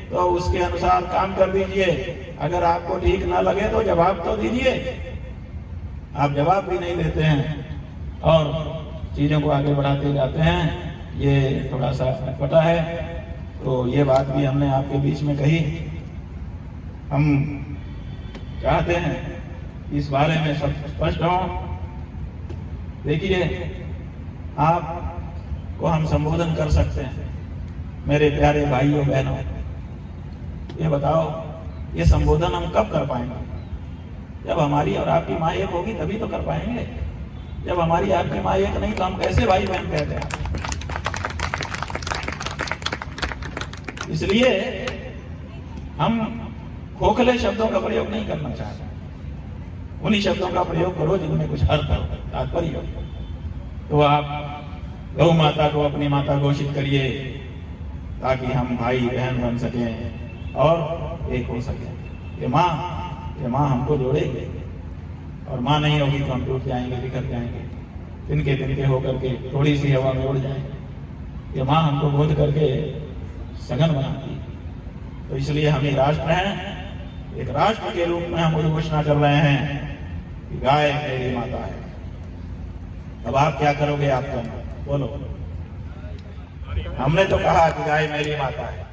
तो उसके अनुसार काम कर दीजिए। अगर आपको ठीक ना लगे तो जवाब तो दीजिए। आप जवाब भी नहीं देते हैं और चीजों को आगे बढ़ाते जाते हैं, ये थोड़ा सा अटपटा है। तो ये बात भी हमने आपके बीच में कही। हम चाहते हैं इस बारे में सब स्पष्ट हो। देखिए, आपको हम संबोधन कर सकते हैं मेरे प्यारे भाइयों बहनों, ये बताओ ये संबोधन हम कब कर पाएंगे? जब हमारी और आपकी माँ एक होगी तभी तो कर पाएंगे। जब हमारी आपकी माँ एक नहीं तो हम कैसे भाई बहन कहते हैं? इसलिए हम खोखले शब्दों का प्रयोग नहीं करना चाहते। उन्हीं शब्दों का प्रयोग करो जिनमें कुछ अर्थ हो, तात्पर्य हो। तो आप गौ माता को अपनी माता घोषित करिए ताकि हम भाई बहन बन सकें और एक हो सके। ये माँ हमको जोड़ेगी, और माँ नहीं होगी तो हम टूट जाएंगे, बिखर जाएंगे, तिनके तिनके होकर के थोड़ी सी हवा में उड़ जाएंगे। ये माँ हमको बोध करके सघन बनाती है। तो इसलिए हम एक राष्ट्र हैं, एक राष्ट्र के रूप में हम घोषणा कर रहे हैं कि गाय मेरी माता है। अब आप क्या करोगे? आप बोलो। हमने तो कहा कि गाय मेरी माता है।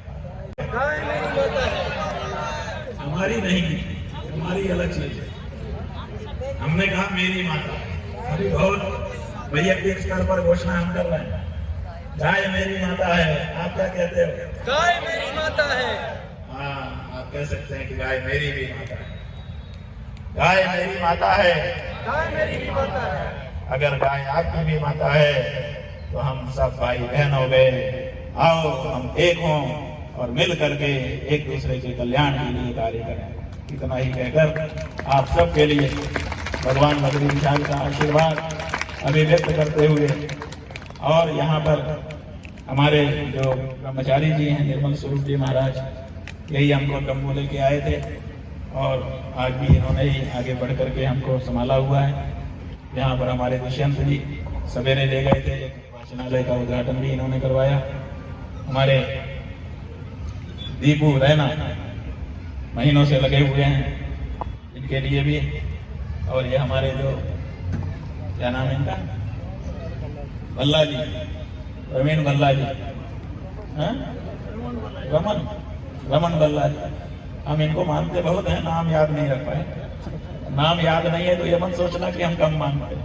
हमारी नहीं, हमारी अलग चीज है। हमने कहा मेरी माता है। अभी बहुत वैयक्तिक स्तर पर घोषणा हम कर रहे हैं, गाय मेरी माता है। आप क्या कहते हो? गाय मेरी माता है। हाँ, आप कह सकते हैं कि गाय मेरी भी माता है। गाय मेरी माता है। गाय मेरी भी माता है। अगर गाय आपकी भी माता है तो हम सब भाई बहन हो गए। आओ हम एक हों और मिल करके एक दूसरे के कल्याण के लिए कार्य करें। इतना ही कहकर आप सबके लिए भगवान बद्री विशाल का आशीर्वाद अभिव्यक्त करते हुए, और यहाँ पर हमारे जो ब्रह्मचारी जी हैं निर्मल स्वरूप जी महाराज, यही हमको कम्बो लेके आए थे और आज भी इन्होंने ही आगे बढ़ करके हमको संभाला हुआ है। यहाँ पर हमारे दुष्यंत जी सवेरे ले गए थे, वाचनालय का उद्घाटन भी इन्होंने करवाया। हमारे दीपू रैना महीनों से लगे हुए हैं, इनके लिए भी। और ये हमारे जो क्या नाम है इनका, भल्ला जी, प्रवीण भल्ला जी, रमन भल्ला जी। हम इनको मानते बहुत हैं, नाम याद नहीं रख पाए। नाम याद नहीं है तो ये मत सोचना कि हम कम मानते हैं।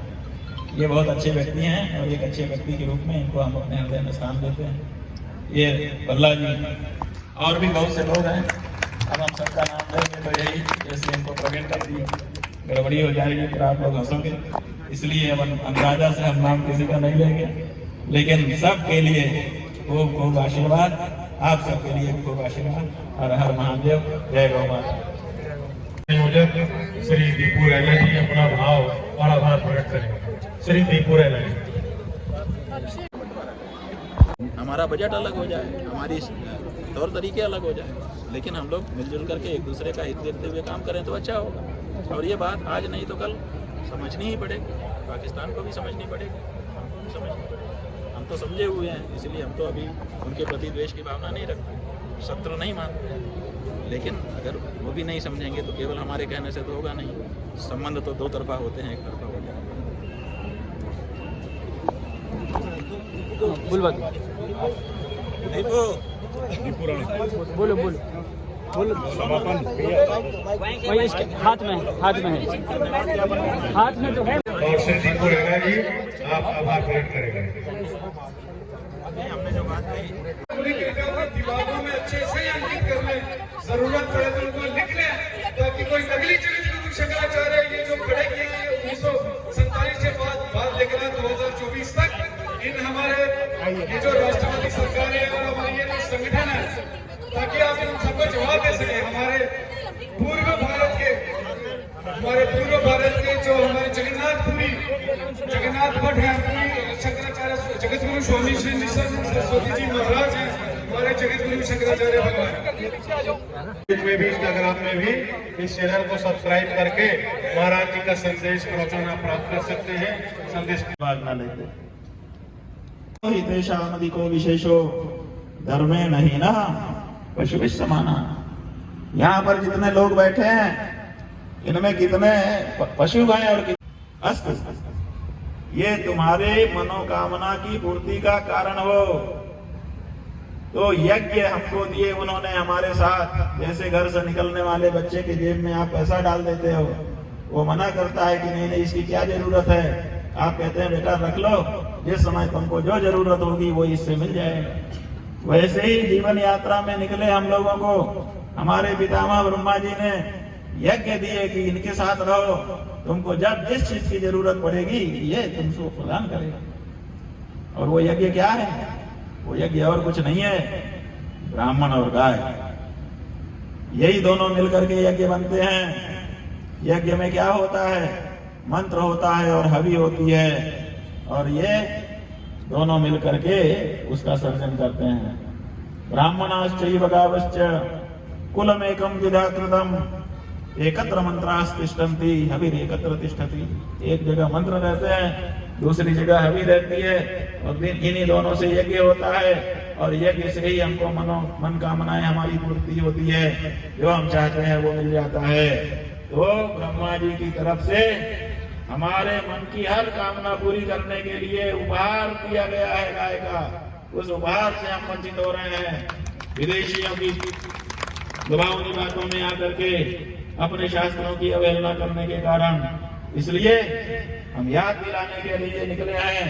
ये बहुत अच्छे व्यक्ति हैं और एक अच्छे व्यक्ति के रूप में इनको हम अपने हृदय में स्थान देते हैं। ये भल्ला जी और भी बहुत से लोग हैं। अब हम सबका नाम लेंगे तो यही जैसे इनको प्रवीण कर दी गड़बड़ी हो जाएगी, फिर आप लोग हंसोगे। इसलिए अब अंदाजा से हम नाम किसी का नहीं लेंगे, लेकिन सबके लिए खूब खूब आशीर्वाद, आप सबके लिए खूब आशीर्वाद। हर हर महादेव, जय गौ माता। संयोजक श्री दीपू रैना जी अपना भाव और आभार प्रकट करेंगे। श्री दीपू रैना जी। हमारा बजट अलग हो जाए, हमारी तौर तरीके अलग हो जाए, लेकिन हम लोग मिलजुल करके एक दूसरे का हित देखते हुए काम करें तो अच्छा होगा। और ये बात आज नहीं तो कल समझनी ही पड़ेगी, पाकिस्तान को भी समझनी पड़ेगी। हम तो समझे हुए हैं, इसलिए हम तो अभी उनके प्रति द्वेष की भावना नहीं रखते, शत्रु नहीं मानते। लेकिन अगर वो भी नहीं समझेंगे तो केवल हमारे कहने से तो होगा नहीं। संबंध तो दो तरफा होते हैं, एक तरफा हो जाए। बोलो समापन वही इसके हाथ में तो है। और श्री दीपू रैना जी आप आभार प्रकट करेंगे। हमने जो बात कही दिमागों में अच्छे से अंकित कर ले, जरूरत पड़े तो उनको लिख ले, ताकि कोई नकली चरित्र शंकराचार्य ये जो खड़े किए 1947 के बाद लेकर 2024 तक इन हमारे ये जो राष्ट्रपति सरकार है और हमारे ये जो संगठन है, ताकि आप इन सबको जवाब दे सके। हमारे पूर्व भारत के जो हमारे जगन्नाथ भट्ट है, शंकराचार्य जगतगुरु स्वामी श्री नित्यानंद सरस्वती जी महाराज हैं, हमारे जगतगुरु शंकराचार्य भगवान। में भी इंस्टाग्राम में भी इस चैनल को सब्सक्राइब करके महाराज जी का संदेश पहुंचाना प्राप्त कर सकते हैं। संदेश भाग न लेते हितेशामधिको विशेषो धर्मे नहीं ना पशु समाना। यहाँ पर जितने लोग बैठे हैं इनमें कितने पशु हैं और कितने ये तुम्हारे मनोकामना की पूर्ति का कारण हो। तो यज्ञ हमको दिए उन्होंने हमारे साथ। जैसे घर से निकलने वाले बच्चे के जेब में आप पैसा डाल देते हो, वो मना करता है कि नहीं नहीं इसकी क्या जरूरत है, आप कहते हैं बेटा रख लो, जिस समय तुमको जो जरूरत होगी वो इससे मिल जाएगा। वैसे ही जीवन यात्रा में निकले हम लोगों को हमारे पितामह ब्रह्मा जी ने यज्ञ दिए कि इनके साथ रहो, तुमको जब जिस चीज की जरूरत पड़ेगी ये तुमको प्रदान करेगा। और वो यज्ञ क्या है? वो यज्ञ और कुछ नहीं है, ब्राह्मण और गाय, यही दोनों मिलकर के यज्ञ बनते हैं। यज्ञ में क्या होता है? मंत्र होता है और हवि होती है, और ये दोनों मिलकर के उसका सर्जन करते हैं। ब्राह्मणाश्चैव गावश्च कुलमेकं विधाकृतम् एकत्र मंत्रास तिष्ठन्ति हविरेकत्र तिष्ठति। एक जगह मंत्र रहते हैं, दूसरी जगह हवि रहती है, और इन्हीं दोनों से यज्ञ होता है, और यज्ञ से ही हमको मन कामनाएं हमारी पूर्ति होती है, जो हम चाहते हैं वो मिल जाता है। तो ब्रह्मा जी की तरफ से हमारे मन की हर कामना पूरी करने के लिए उपहार दिया गया है गाय का। उस उपहार से हम वंचित हो रहे हैं। विदेशियों की दबावनी बातों में आकर के अपने शास्त्रों की अवहेलना करने के कारण, इसलिए हम याद दिलाने के लिए निकले हैं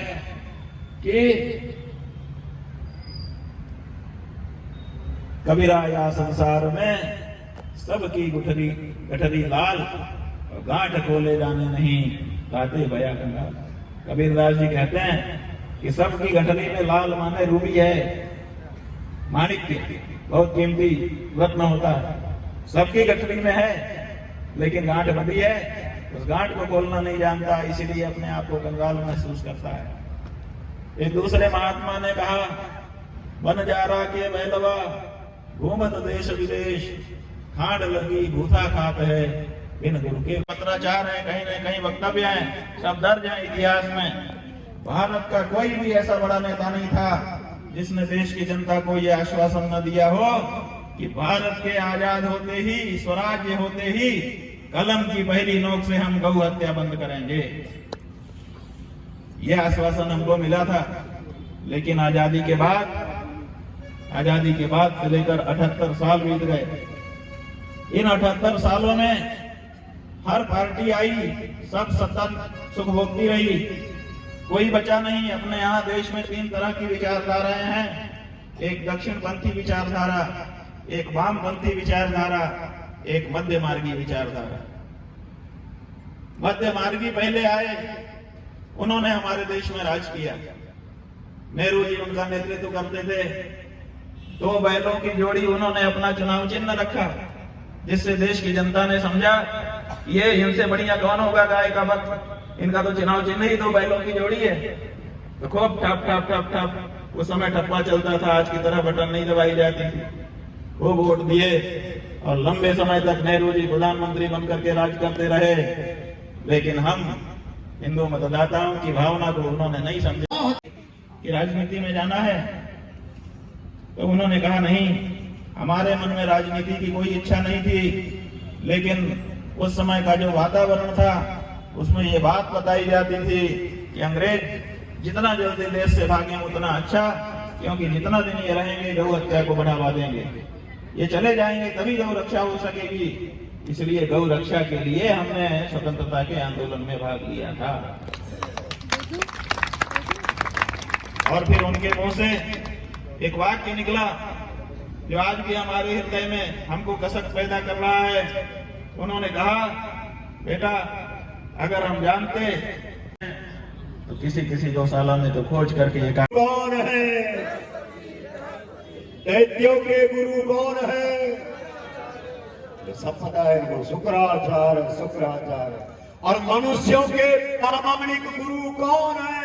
कि कबीरा या संसार में सबकी गठरी लाल और गांठ खोले जाने नहीं गाते भया कंगाल। कबीरदास जी कहते हैं कि सबकी गठरी में लाल माने रूबी है, माणिक्य बहुत कीमती रत्न होता है, सबकी गठरी में है, लेकिन गांठ बंधी है, उस गांठ को खोलना नहीं जानता, इसीलिए अपने आप को कंगाल महसूस करता है। एक दूसरे महात्मा ने कहा, बन जा रहा के बैलवा घूमत देश विदेश, खांड लगी भूथा खात है, इन गुरु के पत्राचार है, कहीं न कहीं वक्तव्य है, सब दर्ज है इतिहास में। भारत का कोई भी ऐसा बड़ा नेता नहीं था जिसने देश की जनता को यह आश्वासन न दिया हो कि भारत के आजाद होते ही, स्वराज्य होते ही कलम की पहली नोक से हम गौ हत्या बंद करेंगे। यह आश्वासन हमको मिला था, लेकिन आजादी के बाद से लेकर 78 साल बीत गए। इन 78 सालों में हर पार्टी आई, सब सतत सुख भोगती रही, कोई बचा नहीं। अपने यहाँ देश में 3 तरह की विचारधाराएं हैं, एक दक्षिणपंथी विचारधारा, एक वामपंथी विचारधारा, एक मध्य मार्गी विचारधारा। मध्य मार्गी पहले आए, उन्होंने हमारे देश में राज किया। नेहरू जी उनका नेतृत्व करते थे। 2 बैलों की जोड़ी उन्होंने अपना चुनाव चिन्ह रखा, जिससे देश की जनता ने समझा ये इनसे बढ़िया कौन होगा गाय का वक्त, इनका तो चुनाव चिन्ह ही 2 बैलों की जोड़ी है। तो खूब ठप ठप ठप ठप उस समय ठप्पा चलता था, आज की तरह बटन नहीं दबाई जाती थी। वो वोट दिए और लंबे समय तक नेहरू जी प्रधानमंत्री बनकर के राज करते रहे, लेकिन हम हिंदू मतदाताओं की भावना को उन्होंने नहीं समझा कि राजनीति में जाना है। तो उन्होंने कहा नहीं, हमारे मन में राजनीति की कोई इच्छा नहीं थी, लेकिन उस समय का जो वातावरण था उसमें ये बात बताई जाती थी कि अंग्रेज जितना जल्दी देश से भागें उतना अच्छा, क्योंकि जितना दिन ये रहेंगे गौ हत्या को बढ़ावा देंगे, ये चले जाएंगे तभी गौ रक्षा हो सकेगी। इसलिए गौ रक्षा के लिए हमने स्वतंत्रता के आंदोलन में भाग लिया था। और फिर उनके मुंह से एक वाक्य निकला जो आज भी हमारे हृदय में हमको कसक पैदा कर रहा है। उन्होंने कहा, बेटा अगर हम जानते तो किसी गौशाला में तो खोज करके ये कौन है, दैत्यों के गुरु कौन है, सब पता है इनको, शुक्राचार्य। और मनुष्यों के पारमाणिक गुरु कौन है?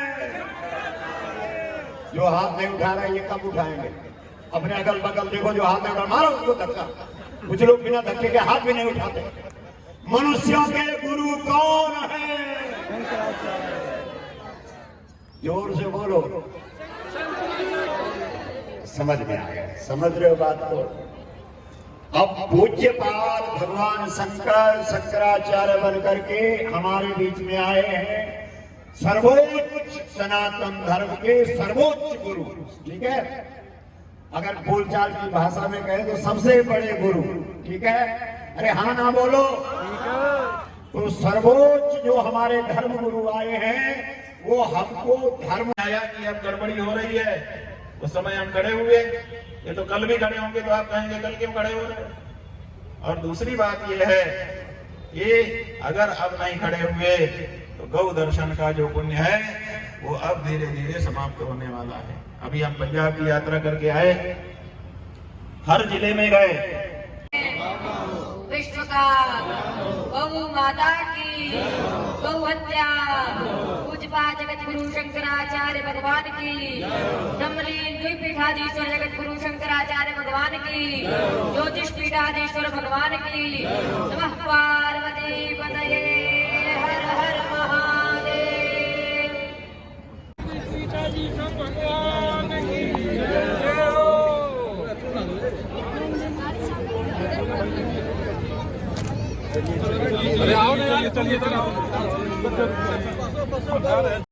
जो हाथ नहीं उठा रहे ये कब उठाएंगे? अपने अगल बगल देखो, जो हाथ नहीं उठा मारो उसको धक्का। कुछ लोग बिना धक्के के हाथ भी नहीं उठाते। मनुष्यों के गुरु कौन है? जोर से बोलो, समझ में आ गया? समझ रहे हो बात को? अब पूज्यपाद भगवान शंकराचार्य बनकर के हमारे बीच में आए हैं, सर्वोच्च सनातन धर्म के सर्वोच्च गुरु। ठीक है, अगर बोलचाल की भाषा में कहे तो सबसे बड़े गुरु, ठीक है। अरे हाँ ना बोलो। तो सर्वोच्च जो हमारे धर्म गुरु आए हैं वो हमको धर्म आया कि अब गड़बड़ी हो रही है, उस समय हम खड़े हुए। ये तो कल भी खड़े होंगे तो आप कहेंगे कल क्यों खड़े हो रहे। और दूसरी बात ये है कि अगर अब नहीं खड़े हुए तो गौ दर्शन का जो पुण्य है वो अब धीरे धीरे समाप्त होने वाला है। अभी हम पंजाब की यात्रा करके आए, हर जिले में गए। विश्व का गौ माता की गौ हत्या पूजपा जगत गुरु शंकराचार्य भगवान की, ब्रह्मलीन द्विपीठाधीश्वर जगत गुरु शंकराचार्य भगवान की, ज्योतिष पीठाधीश्वर भगवान की। नमः पार्वती पतये, हर हर महादेव। चलिए